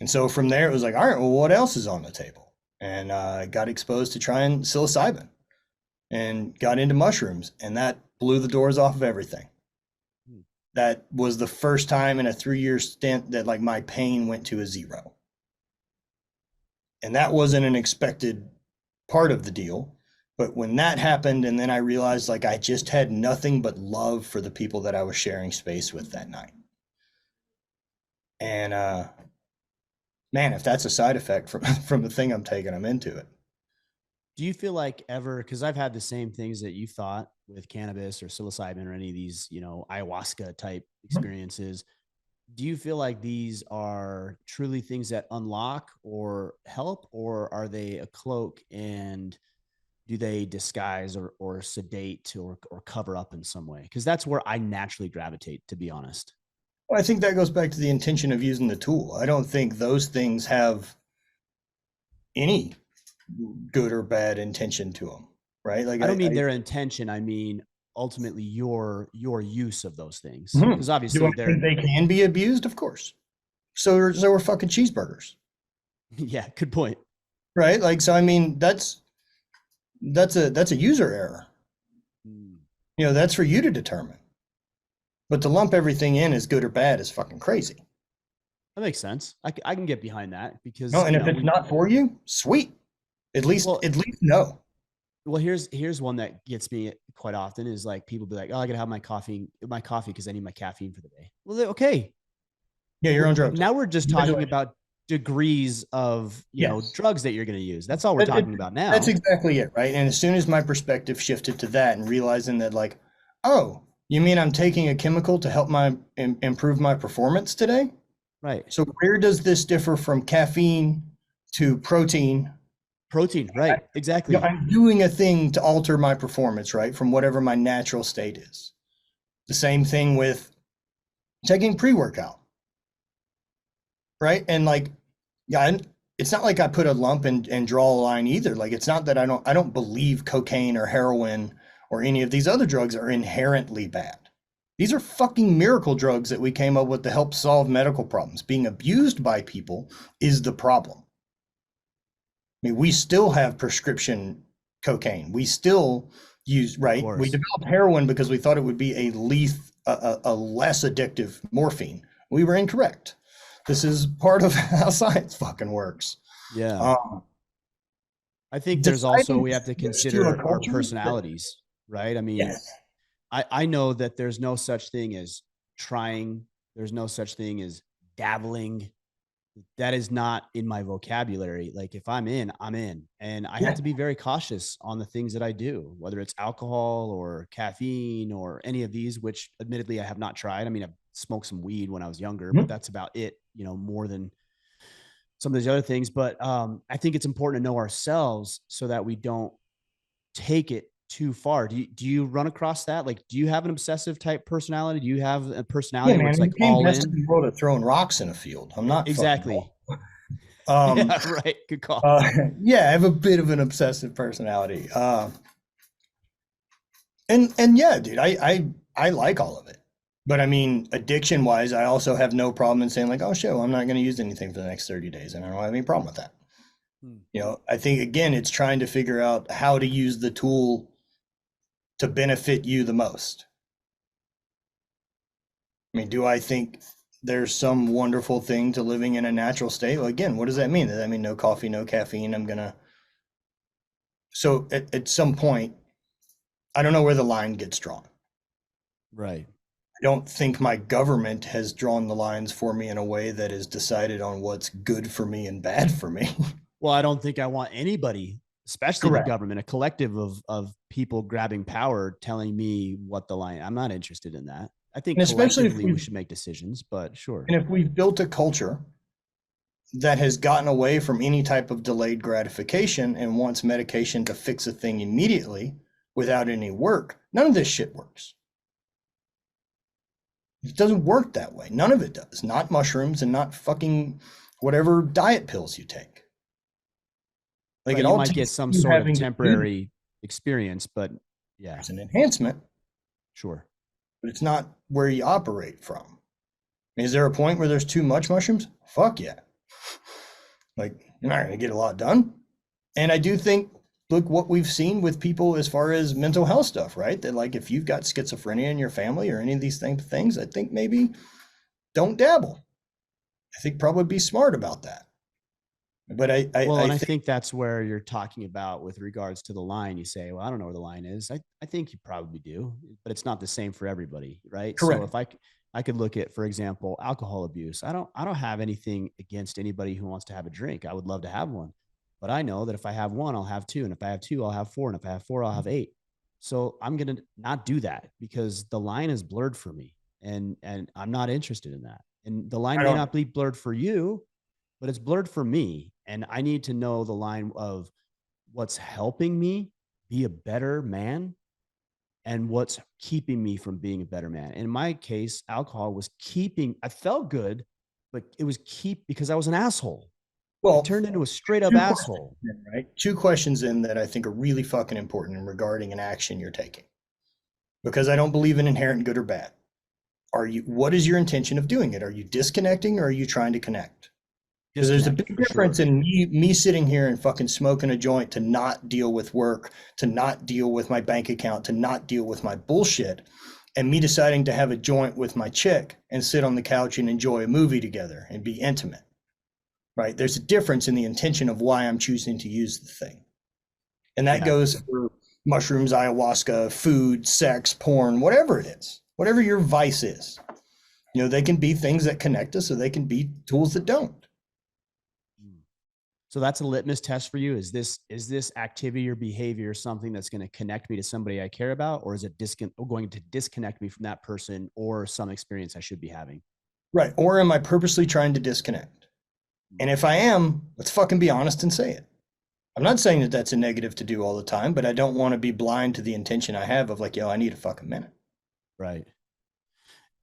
And so from there, it was like, all right, well, what else is on the table? And I got exposed to trying psilocybin and got into mushrooms, and that blew the doors off of everything. That was the first time in a 3-year stint that like my pain went to a 0. And that wasn't an expected part of the deal. But when that happened, and then I realized like I just had nothing but love for the people that I was sharing space with that night. And man, if that's a side effect from the thing I'm taking, I'm into it. Do you feel like ever, because I've had the same things that you thought with cannabis or psilocybin or any of these, ayahuasca type experiences. Do you feel like these are truly things that unlock or help, or are they a cloak, and do they disguise or sedate or cover up in some way? Because that's where I naturally gravitate, to be honest. Well, I think that goes back to the intention of using the tool. I don't think those things have any good or bad intention to them, right? Like I don't mean their intention. I mean ultimately your use of those things, because do obviously I think they can be abused? Of course. So we're fucking cheeseburgers, yeah, good point. right? Like, so I mean, that's a user error. That's for you to determine. But to lump everything in as good or bad is fucking crazy. That makes sense. I can get behind that, because No, and if it's not for you, sweet. At least no. Well, here's one that gets me quite often, is like people be like, "Oh, I gotta have my coffee because I need my caffeine for the day." Well, okay, yeah, you're on drugs. Now we're just talking about degrees of drugs that you're going to use. That's all we're talking about now. That's exactly it, right? And as soon as my perspective shifted to that and realizing that, like, oh, you mean I'm taking a chemical to help improve my performance today? Right. So where does this differ from caffeine to protein? Protein, right? Exactly. I'm doing a thing to alter my performance, right, from whatever my natural state is. The same thing with taking pre-workout, right? And like, yeah, it's not like I put a lump and draw a line either. Like, it's not that I don't believe cocaine or heroin or any of these other drugs are inherently bad. These are fucking miracle drugs that we came up with to help solve medical problems. Being abused by people is the problem. I mean, we still have prescription cocaine. We still use, right? We developed heroin because we thought it would be a less addictive morphine. We were incorrect. This is part of how science fucking works. Yeah. I think there's also, we have to consider our personalities, right? I mean, yes. I know that there's no such thing as trying. There's no such thing as dabbling. That is not in my vocabulary. Like, if I'm in, I'm in. And I have to be very cautious on the things that I do, whether it's alcohol or caffeine or any of these, which admittedly I have not tried. I mean, I've smoked some weed when I was younger, but that's about it, more than some of these other things. But I think it's important to know ourselves so that we don't take it too far. Do you run across that? Like, do you have an obsessive type personality? Do you have a personality where it's like all in? The world of throwing rocks in a field. I'm not exactly. Yeah, right. Good call. Yeah, I have a bit of an obsessive personality. And yeah, dude, I like all of it. But I mean, addiction wise, I also have no problem in saying like, oh shit, well, I'm not going to use anything for the next 30 days. And I don't have any problem with that. I think, again, it's trying to figure out how to use the tool to benefit you the most. I mean, do I think there's some wonderful thing to living in a natural state? Well, again, what does that mean? Does that mean no coffee, no caffeine? So at some point, I don't know where the line gets drawn. Right. I don't think my government has drawn the lines for me in a way that is decided on what's good for me and bad for me. Well, I don't think I want anybody, especially the government, a collective of people grabbing power, telling me what the line. I'm not interested in that. I think especially if we should make decisions, but sure. And if we've built a culture that has gotten away from any type of delayed gratification and wants medication to fix a thing immediately without any work, none of this shit works. It doesn't work that way. None of it does. Not mushrooms and not fucking whatever diet pills you take. Like Right. it You all might get takes some you sort of having to do that. temporary experience, but yeah, It's an enhancement, sure. but it's not where you operate from. Is there a point where there's too much mushrooms? Fuck yeah. Like you're not going to get a lot done. And I do think, look what we've seen with people as far as mental health stuff, right? That like if you've got schizophrenia in your family or any of these things, I think maybe don't dabble. I think probably be smart about that. But Well, I and I think think that's where you're talking about with regards to the line. You say, well, I don't know where the line is. I think you probably do, but it's not the same for everybody, right? So correct. if I could look at, for example, alcohol abuse. I don't have anything against anybody who wants to have a drink. I would love to have one, but I know that if I have one, I'll have two. And if I have two, I'll have four. And if I have four, I'll have eight. So I'm going to not do that because the line is blurred for me and I'm not interested in that. And the line I may don't not be blurred for you, but it's blurred for me. And I need to know the line of what's helping me be a better man and what's keeping me from being a better man. In my case, alcohol was keeping, I felt good, but it was because I was an asshole. I well, turned into a straight up two questions, asshole. right? Two questions in that I think are really fucking important in regarding an action you're taking. Because I don't believe in inherent good or bad. What is your intention of doing it? Are you disconnecting or are you trying to connect? Because there's a Disconnect big for difference sure. in me sitting here and fucking smoking a joint to not deal with work, to not deal with my bank account, to not deal with my bullshit, and me deciding to have a joint with my chick and sit on the couch and enjoy a movie together and be intimate, right? There's a difference in the intention of why I'm choosing to use the thing. And that Yeah. goes for mushrooms, ayahuasca, food, sex, porn, whatever it is, whatever your vice is. You know, they can be things that connect us or they can be tools that don't. So that's a litmus test for you. Is this activity or behavior something that's going to connect me to somebody I care about, or is it going to disconnect me from that person or some experience I should be having? Right. Or am I purposely trying to disconnect? And if I am, let's fucking be honest and say it. I'm not saying that that's a negative to do all the time, but I don't want to be blind to the intention I have of like, yo, I need a fucking minute. Right.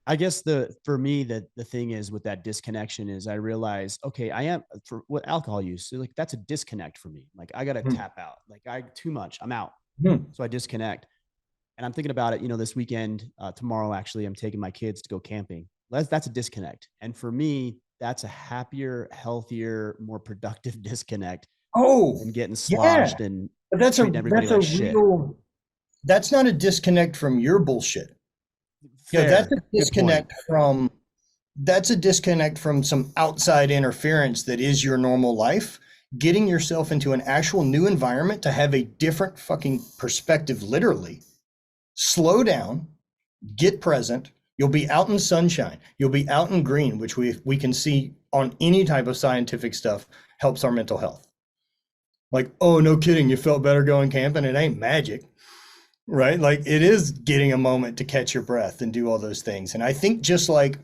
I guess for me the thing is with that disconnection is I realize, okay, I am for what alcohol use, like that's a disconnect for me. Like I gotta Hmm. tap out. Like I too much, I'm out. Hmm. So I disconnect. And I'm thinking about it, this weekend, tomorrow actually, I'm taking my kids to go camping. That's a disconnect. And for me, that's a happier, healthier, more productive disconnect Oh, than getting yeah. sloshed and But treating everybody that's a like shit. real that's not a disconnect from your bullshit. You know, Fair. Good point. that's a disconnect from some outside interference that is your normal life, getting yourself into an actual new environment to have a different fucking perspective, literally. Slow down, get present. You'll be out in sunshine. You'll be out in green, which we can see on any type of scientific stuff helps our mental health. Like, oh, no kidding, you felt better going camping. It ain't magic, right? Like it is getting a moment to catch your breath and do all those things. And I think just like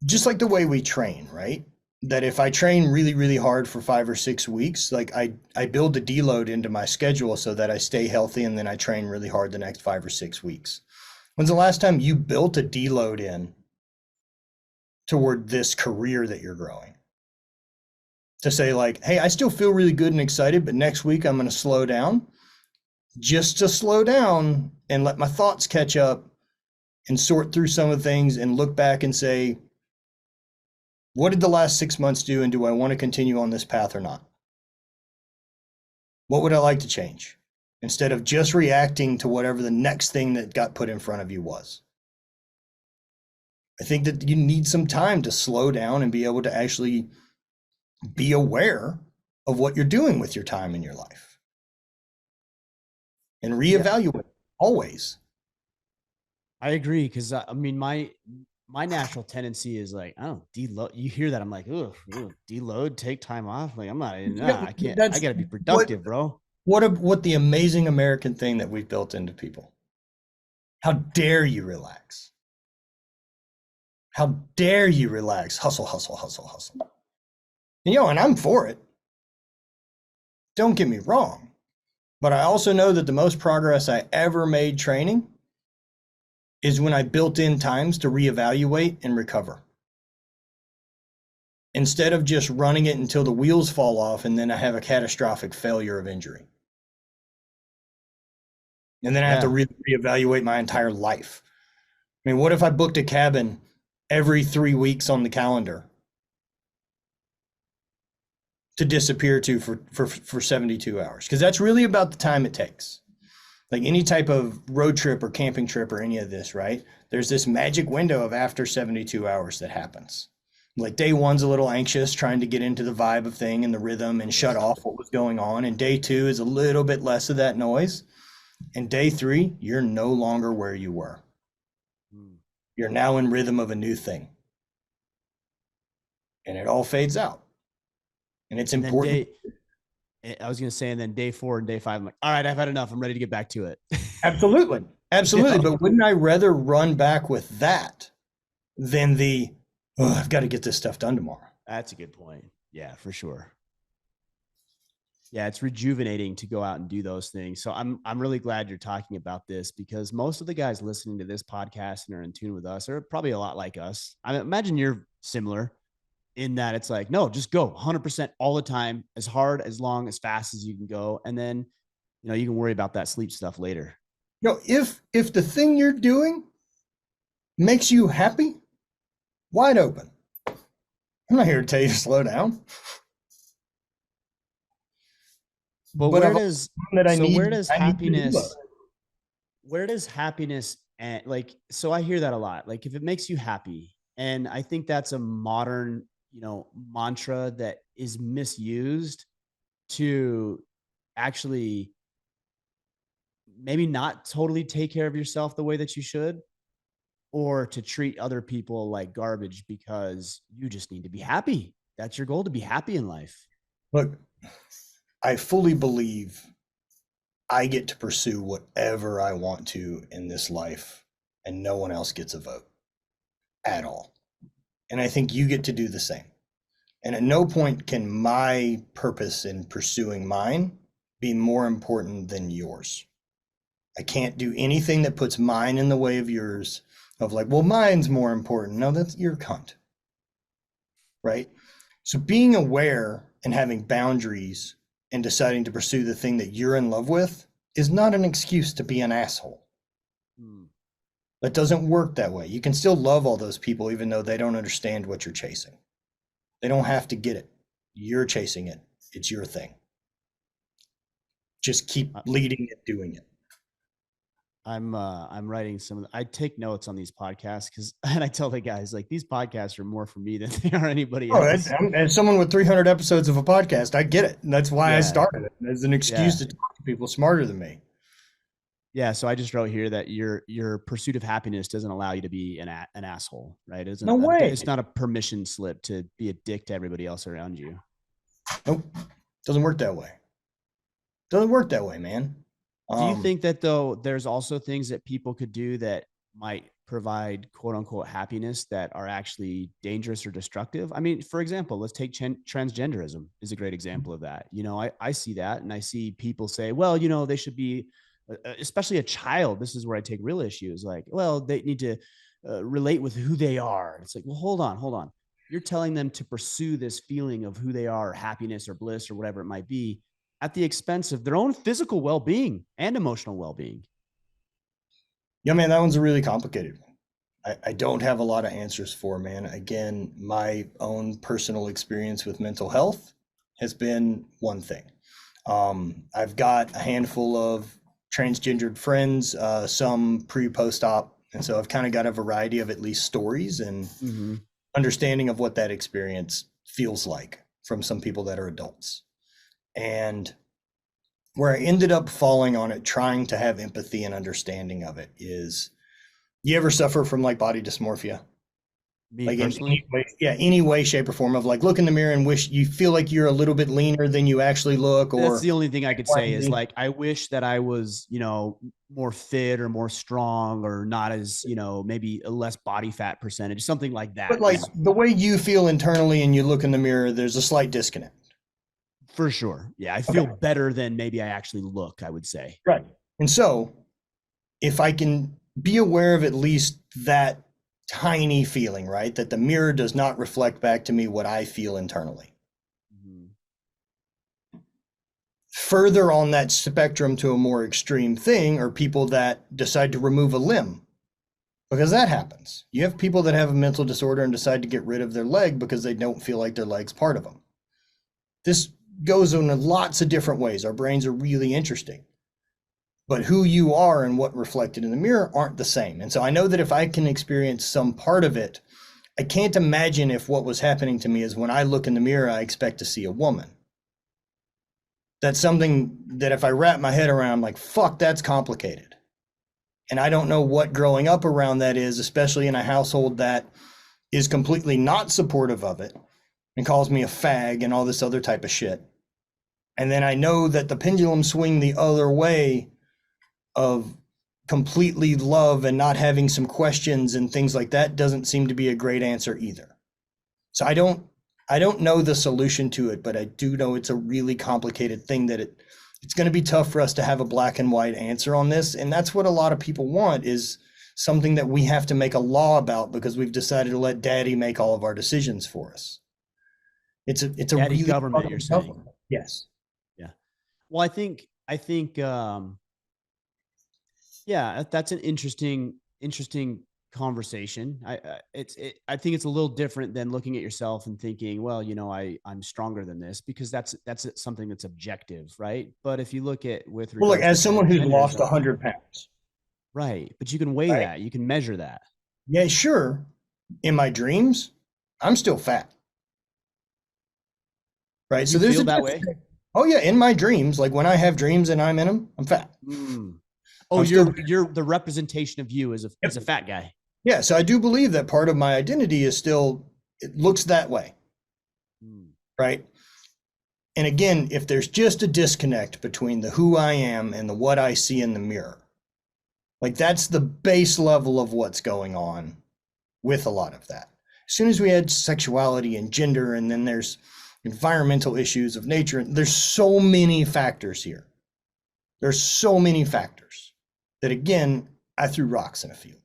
the way we train, right? That if I train really, really hard for 5 or 6 weeks, like I build a deload into my schedule so that I stay healthy and then I train really hard the next 5 or 6 weeks. When's the last time you built a deload in toward this career that you're growing? To say like, hey, I still feel really good and excited, but next week I'm going to slow down just to slow down and let my thoughts catch up and sort through some of the things and look back and say, what did the last 6 months do? And do I want to continue on this path or not? What would I like to change? Instead of just reacting to whatever the next thing that got put in front of you was. I think that you need some time to slow down and be able to actually be aware of what you're doing with your time in your life and Yeah, reevaluate always. I agree. Cause I mean, my natural tendency is like, I don't deload. You hear that? I'm like, ugh, deload, take time off. Like, I'm not, nah, I can't, I That's gotta be what productive, bro. what the amazing American thing that we've built into people. How dare you relax? How dare you relax? Hustle, hustle, hustle, hustle. And I'm for it. Don't get me wrong. But I also know that the most progress I ever made training is when I built in times to reevaluate and recover. instead of just running it until the wheels fall off and then I have a catastrophic failure of injury. And then I have to reevaluate my entire life. I mean, what if I booked a cabin every 3 weeks on the calendar to disappear to for 72 hours? Because that's really about the time it takes. Like any type of road trip or camping trip or any of this, right? There's this magic window of after 72 hours that happens. Like day one's a little anxious, trying to get into the vibe of thing and the rhythm and shut off what was going on. And day two is a little bit less of that noise. And day three, you're no longer where you were. You're now in rhythm of a new thing. And it all fades out. And it's important. I was going to say, and then day 4 and day 5, I'm like, all right, I've had enough. I'm ready to get back to it. Absolutely. Absolutely. You know? But wouldn't I rather run back with that than the, oh, I've got to get this stuff done tomorrow? That's a good point. Yeah, for sure. Yeah, it's rejuvenating to go out and do those things. So I'm really glad you're talking about this, because most of the guys listening to this podcast and are in tune with us are probably a lot like us. I imagine you're similar in that it's like, no, just go 100% all the time, as hard, as long, as fast as you can go. And then, you know, you can worry about that sleep stuff later. You know, if the thing you're doing makes you happy, wide open. I'm not here to tell you to slow down. But where does happiness and like, so I hear that a lot. Like if it makes you happy, and I think that's a modern, you know, mantra that is misused to actually maybe not totally take care of yourself the way that you should, or to treat other people like garbage because you just need to be happy. That's your goal, to be happy in life. Look, I fully believe I get to pursue whatever I want to in this life, and no one else gets a vote at all. And I think you get to do the same. And at no point can my purpose in pursuing mine be more important than yours. I can't do anything that puts mine in the way of yours, of like, well, mine's more important. No, that's your cunt. Right? So being aware and having boundaries and deciding to pursue the thing that you're in love with is not an excuse to be an asshole. That doesn't work that way. You can still love all those people even though they don't understand what you're chasing. They don't have to get it. You're chasing it. It's your thing. Just keep leading it, doing it. I'm writing I take notes on these podcasts and I tell the guys, like, these podcasts are more for me than they are anybody else. As someone with 300 episodes of a podcast, I get it. And that's why I started it as an excuse to talk to people smarter than me. Yeah. So I just wrote here that your pursuit of happiness doesn't allow you to be an asshole, right? No way. It's not a permission slip to be a dick to everybody else around you. Nope. Doesn't work that way. Doesn't work that way, man. Do you think that, though, there's also things that people could do that might provide quote unquote happiness that are actually dangerous or destructive? I mean, for example, let's take transgenderism is a great example of that. You know, I see that, and I see people say, well, you know, they should be, especially a child. This is where I take real issues. Like, well, they need to relate with who they are. It's like, well, hold on. You're telling them to pursue this feeling of who they are, or happiness or bliss or whatever it might be, at the expense of their own physical well-being and emotional well-being. Yeah, man, that one's a really complicated one. I don't have a lot of answers for, man. Again, my own personal experience with mental health has been one thing. I've got a handful of transgendered friends, some pre-post-op. And so I've kind of got a variety of at least stories and understanding of what that experience feels like from some people that are adults. And where I ended up falling on it, trying to have empathy and understanding of it, is, you ever suffer from like body dysmorphia? Me like personally? any way, shape, or form of like, look in the mirror and wish you feel like you're a little bit leaner than you actually look. Or that's the only thing I could say is like, I wish that I was, you know, more fit or more strong, or not as, you know, maybe a less body fat percentage, something like that. But like the way you feel internally and you look in the mirror, there's a slight disconnect. For sure. Yeah. I feel better than maybe I actually look, I would say. Right. And so if I can be aware of at least that tiny feeling, right? That the mirror does not reflect back to me what I feel internally. Mhm. Further on that spectrum to a more extreme thing are people that decide to remove a limb, because that happens. You have people that have a mental disorder and decide to get rid of their leg because they don't feel like their leg's part of them. This goes in lots of different ways. Our brains are really interesting. But who you are and what reflected in the mirror aren't the same. And so I know that if I can experience some part of it, I can't imagine if what was happening to me is when I look in the mirror, I expect to see a woman. That's something that if I wrap my head around, I'm like, fuck, that's complicated. And I don't know what growing up around that is, especially in a household that is completely not supportive of it and calls me a fag and all this other type of shit. And then I know that the pendulum swing the other way of completely love and not having some questions and things like that doesn't seem to be a great answer either. So I don't know the solution to it, but I do know it's a really complicated thing that it's going to be tough for us to have a black and white answer on this. And that's what a lot of people want, is something that we have to make a law about because we've decided to let daddy make all of our decisions for us. It's a Daddy really government, you're tough saying. one. Yes. Yeah. Well, I think yeah, that's an interesting conversation. I think it's a little different than looking at yourself and thinking, well, I'm stronger than this, because that's something that's objective, right? But if you look at with Well, look, regards to as someone who's transgenders, lost like, 100 pounds, right, but you can weigh right? that, you can measure that. Yeah, sure. In my dreams, I'm still fat, right? So You there's feel a that difference. way? Oh yeah, in my dreams, like when I have dreams and I'm in them, I'm fat. Mm. Oh, I'm still you're the representation of you as a Yep. fat guy. Yeah, so I do believe that part of my identity is still, it looks that way, Mm. right? And again, if there's just a disconnect between the who I am and the what I see in the mirror, like that's the base level of what's going on with a lot of that. As soon as we add sexuality and gender, and then there's environmental issues of nature, there's so many factors here. There's so many factors that, again, I threw rocks in a field.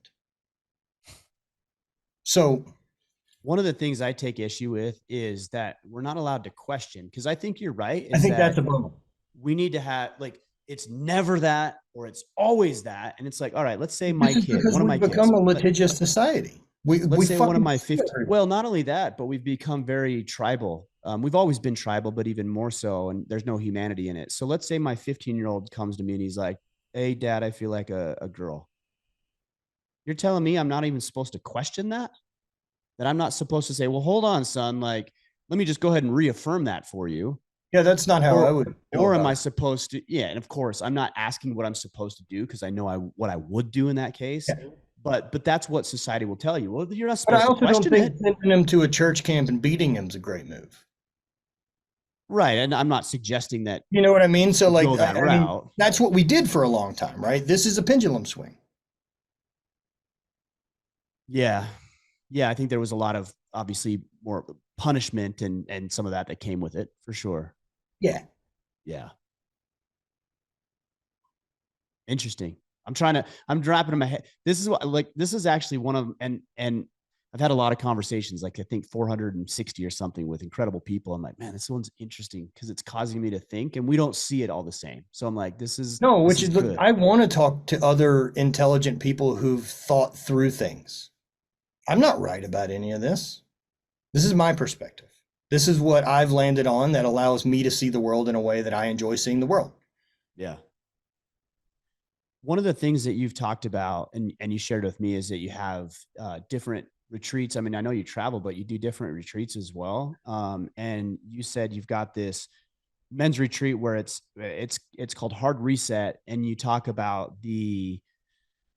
So One of the things I take issue with is that we're not allowed to question, because I think you're right, I is think that's that a bummer. we need to have, like, it's never that or it's always that. And it's like, all right, let's say my This is kid, because one of my we've kids, become a litigious society. We let's say one of fucking my sue 15, everybody. well, not only that, but we've become very tribal. We've always been tribal, but even more so, and there's no humanity in it. So let's say my 15-year-old comes to me and he's like, hey, dad, I feel like a girl. You're telling me I'm not even supposed to question that? That I'm not supposed to say, well, hold on, son, like, let me just go ahead and reaffirm that for you. Yeah, that's not how I Or would feel or am about I it. supposed to? Yeah, and of course, I'm not asking what I'm supposed to do, because I know what I would do in that case. Yeah. But that's what society will tell you. Well, you're not But I supposed to also don't question think it. sending him to a church camp and beating him is a great move. Right. And I'm not suggesting that You know what I mean? So, you like, go that I mean, route. that's what we did for a long time, right? This is a pendulum swing. Yeah. Yeah. I think there was a lot of, obviously, more punishment and some of that came with it, for sure. Yeah. Yeah. Interesting. I'm dropping in my head. This is what, like, this is actually one of, and I've had a lot of conversations, like I think 460 or something, with incredible people. I'm like, man, this one's interesting because it's causing me to think, and we don't see it all the same. So I'm like, No, this which is is, look, good. I want to talk to other intelligent people who've thought through things. I'm not right about any of this. This is my perspective. This is what I've landed on that allows me to see the world in a way that I enjoy seeing the world. Yeah. One of the things that you've talked about, and you shared with me, is that you have different retreats. I mean, I know you travel, but you do different retreats as well. And you said you've got this men's retreat where it's called Hard Reset, and you talk about the,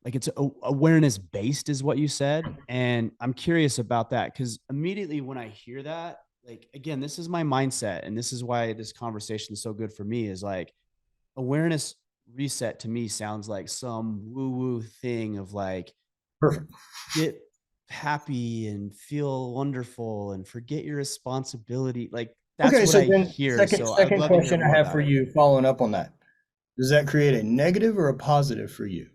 like, it's awareness based, is what you said. And I'm curious about that, because immediately when I hear that, like, again, this is my mindset, and this is why this conversation is so good for me, is like, awareness reset to me sounds like some woo woo thing of like, Perfect. get happy and feel wonderful and forget your responsibility. Like, that's Okay, what so I then hear. second So I would second love to hear question I more have about for it. you following up on that. Does that create a negative or a positive for you?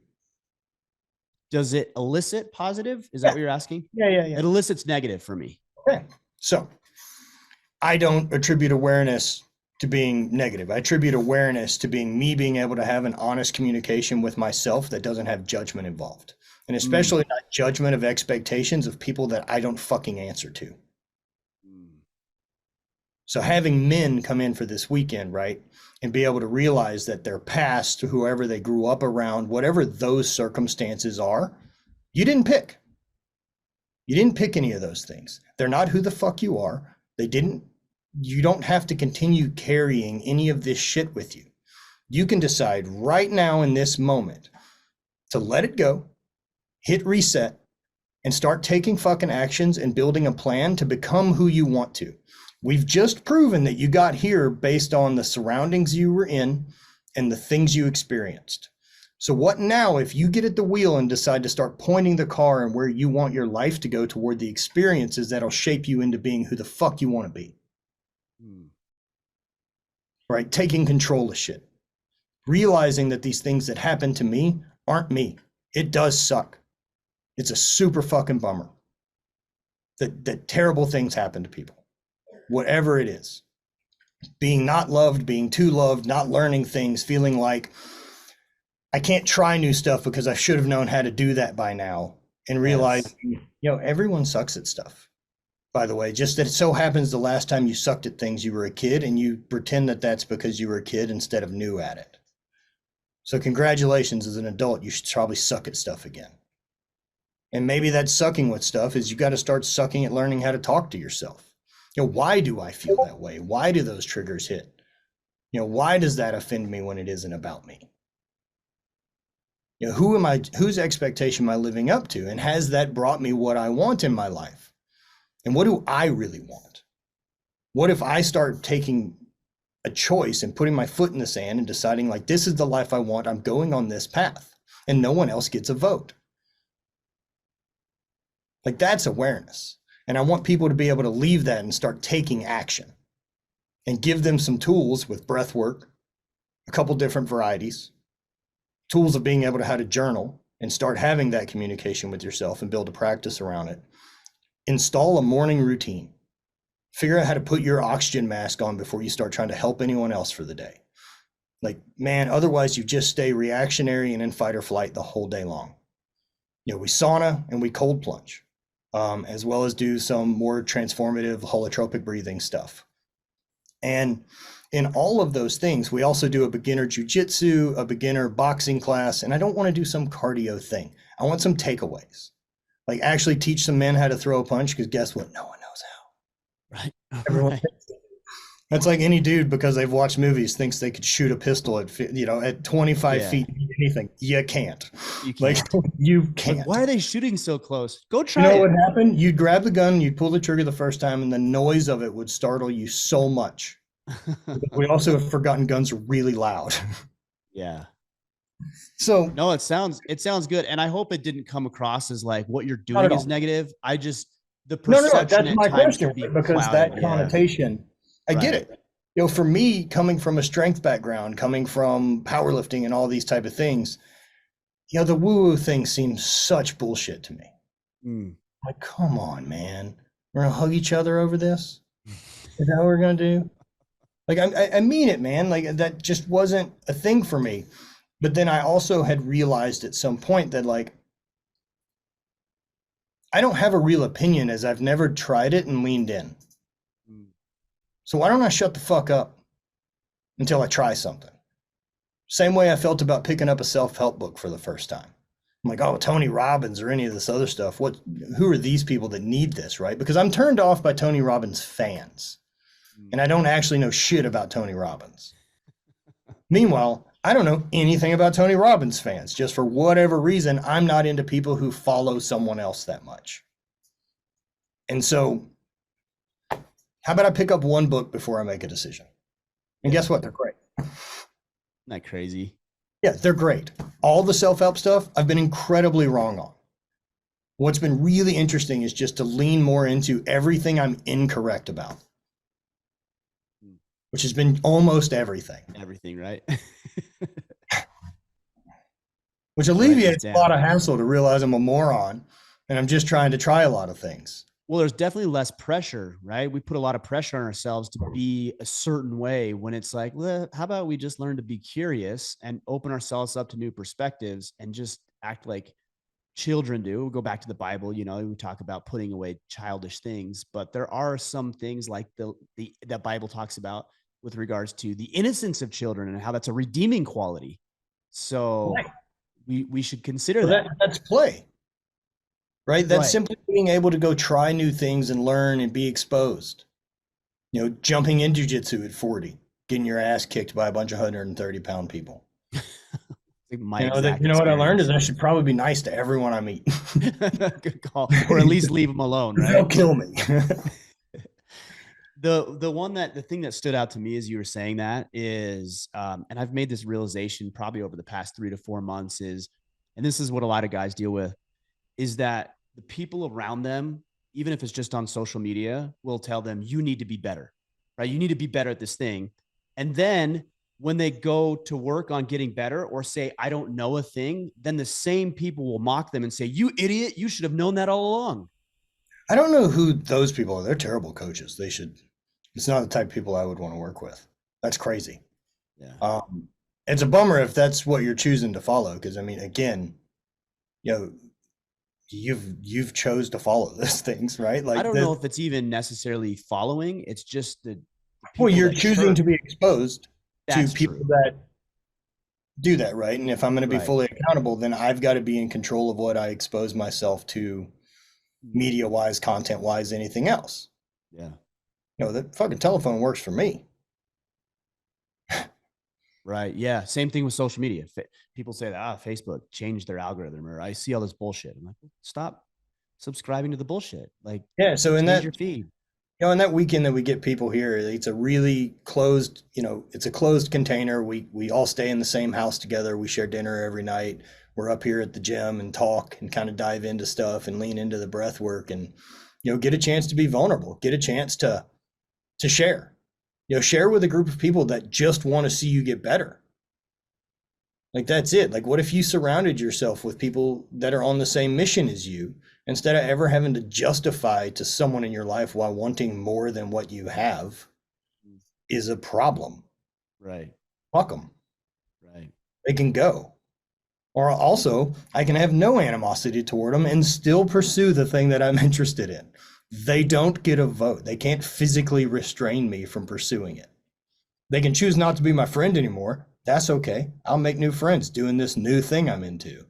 does it elicit positive? Is that Yeah. what you're asking? Yeah. It elicits negative for me. Okay. So I don't attribute awareness to being negative. I attribute awareness to me being able to have an honest communication with myself that doesn't have judgment involved. And especially not judgment of expectations of people that I don't fucking answer to. So having men come in for this weekend, right, and be able to realize that their past, whoever they grew up around, whatever those circumstances are, you didn't pick. You didn't pick any of those things. They're not who the fuck you are. You don't have to continue carrying any of this shit with you. You can decide right now in this moment to let it go, hit reset, and start taking fucking actions and building a plan to become who you want to. We've just proven that you got here based on the surroundings you were in and the things you experienced. So what now if you get at the wheel and decide to start pointing the car and where you want your life to go toward the experiences that'll shape you into being who the fuck you want to be? Right? Taking control of shit. Realizing that these things that happen to me aren't me. It does suck. It's a super fucking bummer that terrible things happen to people. Whatever it is, being not loved, being too loved, not learning things, feeling like I can't try new stuff because I should have known how to do that by now, and realizing, everyone sucks at stuff, by the way, just that it so happens the last time you sucked at things, you were a kid, and you pretend that that's because you were a kid instead of new at it. So congratulations, as an adult, you should probably suck at stuff again. And maybe that sucking with stuff is you got to start sucking at learning how to talk to yourself. Why do I feel that way? Why do those triggers hit? Why does that offend me when it isn't about me? Whose expectation am I living up to? And has that brought me what I want in my life? And what do I really want? What if I start taking a choice and putting my foot in the sand and deciding like, this is the life I want, I'm going on this path, and no one else gets a vote? Like, that's awareness. And I want people to be able to leave that and start taking action, and give them some tools with breath work, a couple different varieties, tools of being able to how to journal and start having that communication with yourself and build a practice around it. Install a morning routine. Figure out how to put your oxygen mask on before you start trying to help anyone else for the day. Like, man, otherwise you just stay reactionary and in fight or flight the whole day long. We sauna and we cold plunge. As well as do some more transformative holotropic breathing stuff. And in all of those things, we also do a beginner jujitsu, a beginner boxing class, and I don't want to do some cardio thing. I want some takeaways. Like, actually teach some men how to throw a punch, because guess what? No one knows how. Right. Everyone thinks that's like any dude, because they've watched movies, thinks they could shoot a pistol at 25 feet, anything. You can't. You can't. Like, you can't. Like, why are they shooting so close? Go try You know it. what happened? You'd grab the gun, you'd pull the trigger the first time, and the noise of it would startle you so much. We also have forgotten guns are really loud. Yeah. So no, it sounds good. And I hope it didn't come across as like what you're doing is negative. I just, the perception that's my question, because that connotation, I get it. For me, coming from a strength background, coming from powerlifting and all these type of things, the woo-woo thing seems such bullshit to me. Like, come on, man. We're gonna hug each other over this? Is that what we're gonna do? Like, I mean it, man. Like, that just wasn't a thing for me. But then I also had realized at some point that, like, I don't have a real opinion, as I've never tried it and leaned in. So why don't I shut the fuck up until I try something? Same way I felt about picking up a self-help book for the first time. I'm like, oh, Tony Robbins or any of this other stuff. Who are these people that need this, right? Because I'm turned off by Tony Robbins fans. And I don't actually know shit about Tony Robbins. Meanwhile, I don't know anything about Tony Robbins fans. Just for whatever reason, I'm not into people who follow someone else that much. And so, how about I pick up one book before I make a decision? And guess what? They're great. Not crazy. Yeah, they're great. All the self-help stuff, I've been incredibly wrong on. What's been really interesting is just to lean more into everything I'm incorrect about, which has been almost everything. Everything, right? which I write this alleviates a lot down. of hassle to realize I'm a moron and I'm just trying to try a lot of things. Well, there's definitely less pressure, right? We put a lot of pressure on ourselves to be a certain way when it's like, well, how about we just learn to be curious and open ourselves up to new perspectives and just act like children do. We'll go back to the Bible, we talk about putting away childish things, but there are some things like the that Bible talks about with regards to the innocence of children and how that's a redeeming quality. So Right. we should consider So that. that's play, right? That's Right. simply being able to go try new things and learn and be exposed. Jumping in jujitsu at 40, getting your ass kicked by a bunch of 130-pound people. My exact You know what I learned is experience. I should probably be nice to everyone I meet. Good call. Or at least leave them alone, They'll right? kill me. The thing that stood out to me as you were saying that is, and I've made this realization probably over the past 3 to 4 months is, and this is what a lot of guys deal with, is that the people around them, even if it's just on social media, will tell them you need to be better, right? You need to be better at this thing. And then when they go to work on getting better or say, I don't know a thing, then the same people will mock them and say, you idiot, you should have known that all along. I don't know who those people are. They're terrible coaches. It's not the type of people I would want to work with. That's crazy. Yeah. Um, it's a bummer if that's what you're choosing to follow. Because I mean, again, you know, you've chose to follow those things, right? I Like don't know if it's even necessarily following. It's just the well, people you're that choosing church. to be exposed to That's people true. that do that, right? And if I'm going to be Right. fully accountable, then I've got to be in control of what I expose myself to, media wise, content wise, anything else. Yeah. The fucking telephone works for me. Right. Yeah. Same thing with social media. People say that Facebook changed their algorithm, or I see all this bullshit. I'm like, stop subscribing to the bullshit. Like, Yeah. So change your feed. in that weekend that we get people here, it's a really closed, it's a closed container. We all stay in the same house together. We share dinner every night. We're up here at the gym and talk and kind of dive into stuff and lean into the breath work and, get a chance to be vulnerable, get a chance to share, share with a group of people that just want to see you get better. Like that's it. Like what if you surrounded yourself with people that are on the same mission as you instead of ever having to justify to someone in your life why wanting more than what you have is a problem? Right. Fuck them. Right. They can go. Or also, I can have no animosity toward them and still pursue the thing that I'm interested in. They don't get a vote. They can't physically restrain me from pursuing it. They can choose not to be my friend anymore. That's okay. I'll make new friends doing this new thing I'm into.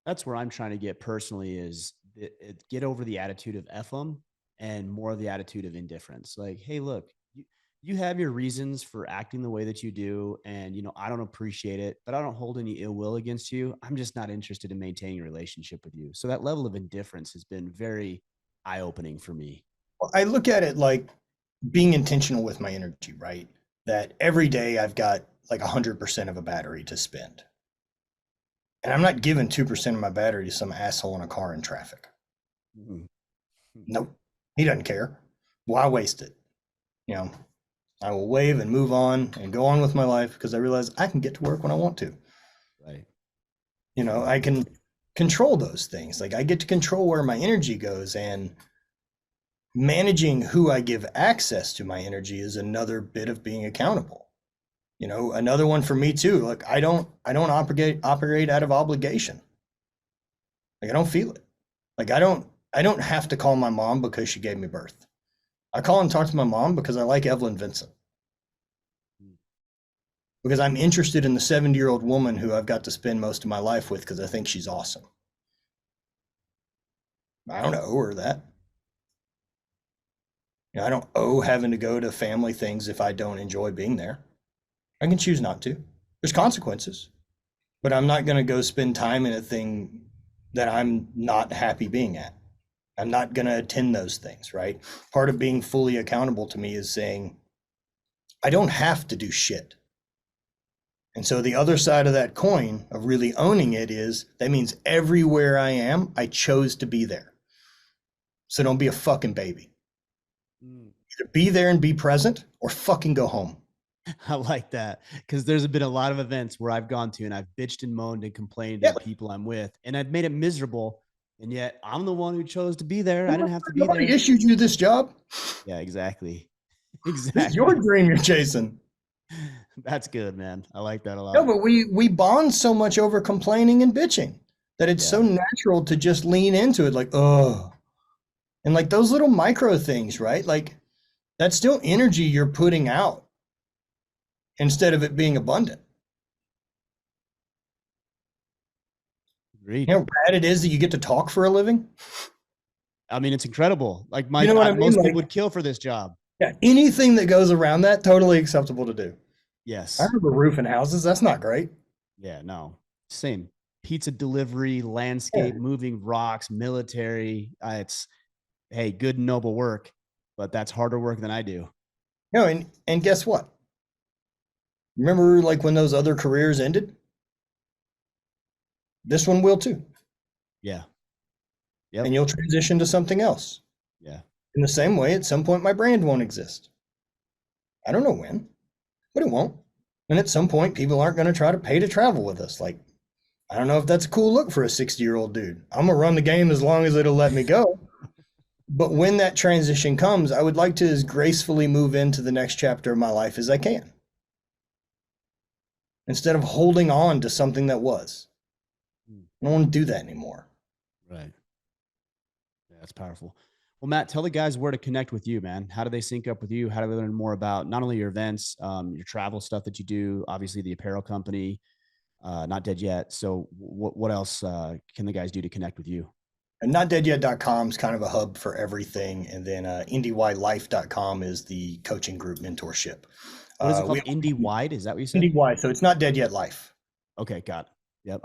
That's where I'm trying to get personally is get over the attitude of F them and more of the attitude of indifference. Like, hey, look, you have your reasons for acting the way that you do. And, I don't appreciate it, but I don't hold any ill will against you. I'm just not interested in maintaining a relationship with you. So that level of indifference has been very eye opening for me. I look at it like being intentional with my energy, right? That every day I've got like 100% of a battery to spend. And I'm not giving 2% of my battery to some asshole in a car in traffic. Mm-hmm. Nope. He doesn't care. Why waste it? I will wave and move on and go on with my life because I realize I can get to work when I want to. Right. I can control those things. Like I get to control where my energy goes, and managing who I give access to my energy is another bit of being accountable. Another one for me too. Like I don't operate out of obligation. Like I don't feel it. Like I don't have to call my mom because she gave me birth. I call and talk to my mom because I like Evelyn Vincent. Because I'm interested in the 70-year-old woman who I've got to spend most of my life with because I think she's awesome. I don't owe her that. I don't owe having to go to family things if I don't enjoy being there. I can choose not to. There's consequences, but I'm not going to go spend time in a thing that I'm not happy being at. I'm not going to attend those things, right? Part of being fully accountable to me is saying, I don't have to do shit. And so the other side of that coin of really owning it is that means everywhere I am, I chose to be there. So don't be a fucking baby. Either be there and be present or fucking go home. I like that because there's been a lot of events where I've gone to and I've bitched and moaned and complained to the Yep. people I'm with, and I've made it miserable. And yet I'm the one who chose to be there. I didn't have to be Nobody there. issued you this job. Yeah, exactly. This is your Exactly. dream you're chasing. That's good, man. I like that a No, lot. but we bond so much over complaining and bitching that it's so Yeah. natural to just lean into it like, oh. And like those little micro things, right? Like that's still energy you're putting out instead of it being abundant. You Agreed. know how rad it is that you get to talk for a living? I mean, it's incredible. Like You know what I mean? most people Like, would kill for this job. yeah, anything that goes around that, totally acceptable to do. I Yes. remember roofing houses. That's not great. Yeah, no. Same. Pizza delivery, Yeah. landscape, moving rocks, military. It's hey, good and noble work, but that's harder work than I do. You know, and guess what? Remember like when those other careers ended? This one will too. Yeah. And Yep. you'll transition to something else. Yeah. In the same way, at some point, my brand won't exist. I don't know when, but it won't. And at some point, people aren't going to try to pay to travel with us. Like, I don't know if that's a cool look for a 60-year-old dude. I'm going to run the game as long as it'll let me go. But when that transition comes, I would like to as gracefully move into the next chapter of my life as I can instead of holding on to something that was. I don't want to do that anymore. Right. Yeah, that's powerful. Well, Matt, tell the guys where to connect with you, man. How do they sync up with you? How do they learn more about not only your events, your travel stuff that you do, obviously the apparel company, not dead yet. So what else can the guys do to connect with you? And notdeadyet.com is kind of a hub for everything. And then indylife.com is the coaching group mentorship. What is it We called? Indie wide? Is that what you said? Indy so it's not dead yet life. Okay, got it. Yep.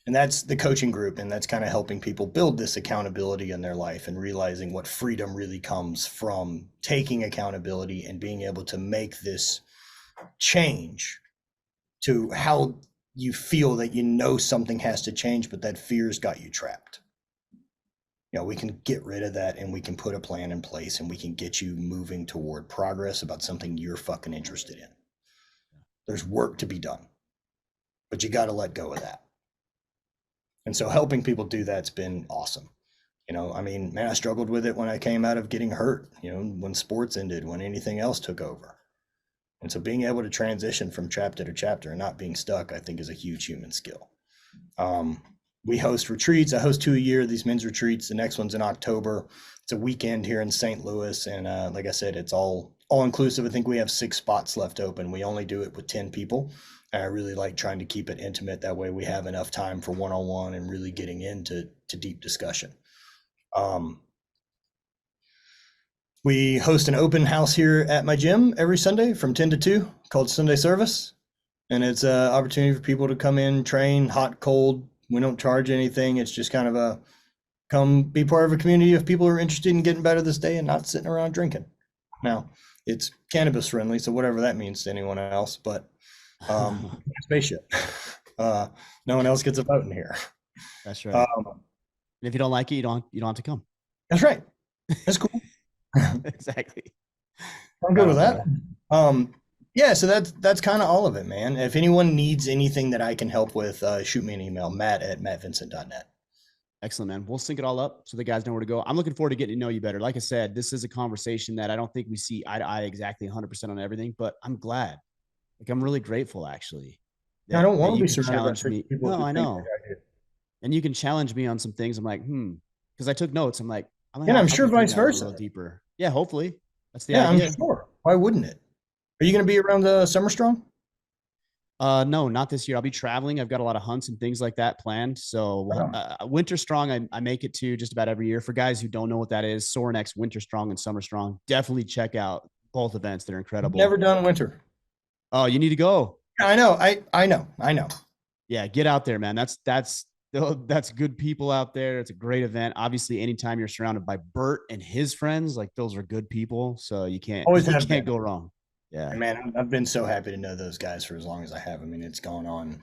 And that's the coaching group, and that's kind of helping people build this accountability in their life and realizing what freedom really comes from taking accountability and being able to make this change to how you feel that you know something has to change, but that fear's got you trapped. You know, we can get rid of that and we can put a plan in place and we can get you moving toward progress about something you're fucking interested in. There's work to be done, but you got to let go of that. And so helping people do that's been awesome. You know, I mean, man, I struggled with it when I came out of getting hurt, you know, when sports ended, when anything else took over. And so being able to transition from chapter to chapter and not being stuck, I think is a huge human skill. We host retreats. I host 2 a year, these men's retreats. The next one's in October. It's a weekend here in St. Louis. And like I said, it's all inclusive. I think we have 6 spots left open. We only do it with 10 people. And I really like trying to keep it intimate. That way we have enough time for one-on-one and really getting into deep discussion. We host an open house here at my gym every Sunday from 10 to 2 called Sunday Service. And it's an opportunity for people to come in, train, hot, cold. We don't charge anything. It's just kind of a come be part of a community of people who are interested in getting better this day and not sitting around drinking. Now, it's cannabis friendly, so whatever that means to anyone else, but spaceship. No one else gets a vote in here. That's right. And if you don't like it, you don't have to come. That's right. That's cool. Exactly. I'm good with that. Yeah, so that's kind of all of it, man. If anyone needs anything that I can help with, shoot me an email, matt@mattvincent.net. Excellent, man. We'll sync it all up so the guys know where to go. I'm looking forward to getting to know you better. Like I said, this is a conversation that I don't think we see eye to eye exactly 100% on everything, but I'm glad. Like, I'm really grateful, actually. I don't want to you be can surrounded challenge by me. people No, who I think know. like I do. And you can challenge me on some things. I'm like, because I took notes. I'm like, And I'm I'll sure be thinking vice that a versa. little deeper. Yeah, hopefully. That's the Yeah, I'm idea. sure. Why wouldn't it? Are you going to be around the Summer Strong? No, not this year. I'll be traveling. I've got a lot of hunts and things like that planned. So Winter Strong, I make it to just about every year. For guys who don't know what that is, Sorinex, Winter Strong, and Summer Strong, definitely check out both events. They're incredible. Never done winter. Oh, you need to go. I know. I know. Yeah, get out there, man. That's good people out there. It's a great event. Obviously, anytime you're surrounded by Bert and his friends, like those are good people. So you can't go wrong. Yeah. And man, I've been so happy to know those guys for as long as I have. I mean, it's gone on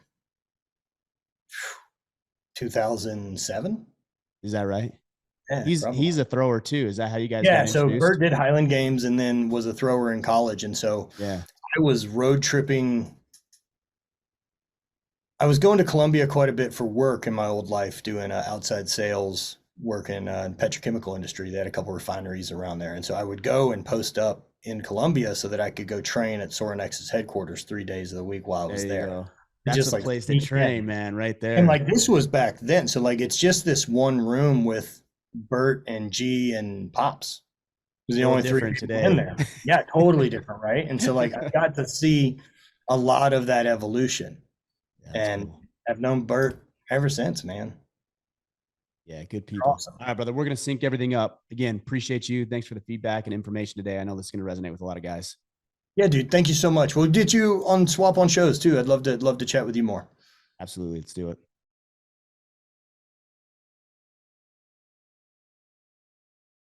2007. Is that right? Yeah, he's a thrower too. Is that how you guys Yeah, got so introduced? Bert did Highland Games and then was a thrower in college. And so yeah, I was road tripping. I was going to Colombia quite a bit for work in my old life, doing outside sales work in petrochemical industry. They had a couple refineries around there, and so I would go and post up in Colombia so that I could go train at Soronex's headquarters 3 days of the week while I There was you there. go. And That's just a like place to sneak train, in. man, right And there. like this was back then, so like it's just this one room with Bert and G and Pops. It was the World only three different people in today. there. Yeah, totally different, right? And so like I got to see a lot of that evolution, Yeah, that's and cool. I've known Bert ever since, man. Yeah, good They're people. awesome. All right, brother. We're gonna sync everything up. Again, appreciate you. Thanks for the feedback and information today. I know this is gonna resonate with a lot of guys. Yeah, dude. Thank you so much. We'll get you on swap on shows too. I'd love to chat with you more. Absolutely. Let's do it.